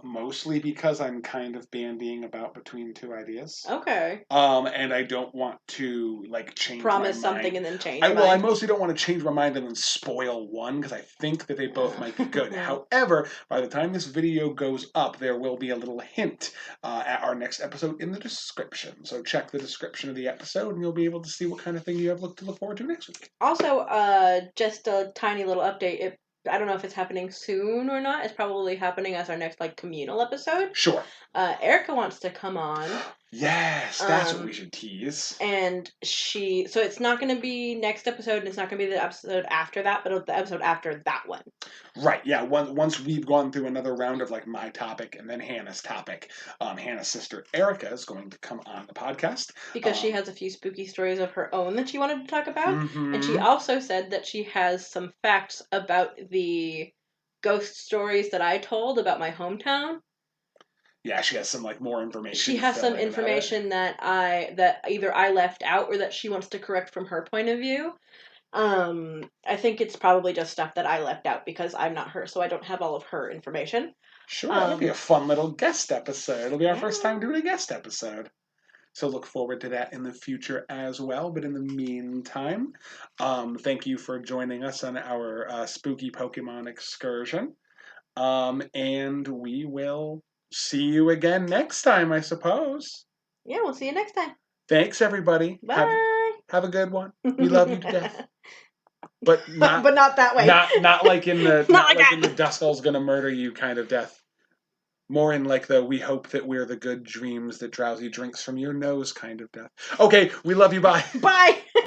Speaker 1: Mostly because I'm kind of bandying about between two ideas.
Speaker 2: Okay.
Speaker 1: And I don't want to change
Speaker 2: promise
Speaker 1: my
Speaker 2: something
Speaker 1: mind.
Speaker 2: and then change.
Speaker 1: I mostly don't want to change my mind and then spoil one because I think that they both might be good. However, by the time this video goes up, there will be a little hint at our next episode in the description. So check the description of the episode, and you'll be able to see what kind of thing you have to look forward to next week.
Speaker 2: Also, just a tiny little update. I don't know if it's happening soon or not. It's probably happening as our next communal episode.
Speaker 1: Sure.
Speaker 2: Erica wants to come on.
Speaker 1: Yes, that's what we should tease.
Speaker 2: And so it's not going to be next episode, and it's not going to be the episode after that, but the episode after that one.
Speaker 1: Right, yeah. Once we've gone through another round of my topic and then Hannah's topic, Hannah's sister Erica is going to come on the podcast.
Speaker 2: Because she has a few spooky stories of her own that she wanted to talk about.
Speaker 1: Mm-hmm.
Speaker 2: And she also said that she has some facts about the ghost stories that I told about my hometown.
Speaker 1: Yeah, she has some like more information.
Speaker 2: She has some information that either I left out or that she wants to correct from her point of view. I think it's probably just stuff that I left out because I'm not her, so I don't have all of her information.
Speaker 1: Sure, that'll be a fun little guest episode. It'll be our first time doing a guest episode. So look forward to that in the future as well. But in the meantime, thank you for joining us on our spooky Pokemon excursion. And we will see you again next time, I suppose.
Speaker 2: Yeah, we'll see you next time.
Speaker 1: Thanks, everybody.
Speaker 2: Bye.
Speaker 1: Have a good one. We love you to death. But not,
Speaker 2: but not that way.
Speaker 1: Not like in the
Speaker 2: not like
Speaker 1: in the Duskull's gonna murder you kind of death. More in like the we hope that we're the good dreams that Drowzee drinks from your nose kind of death. Okay, we love you. Bye.
Speaker 2: Bye.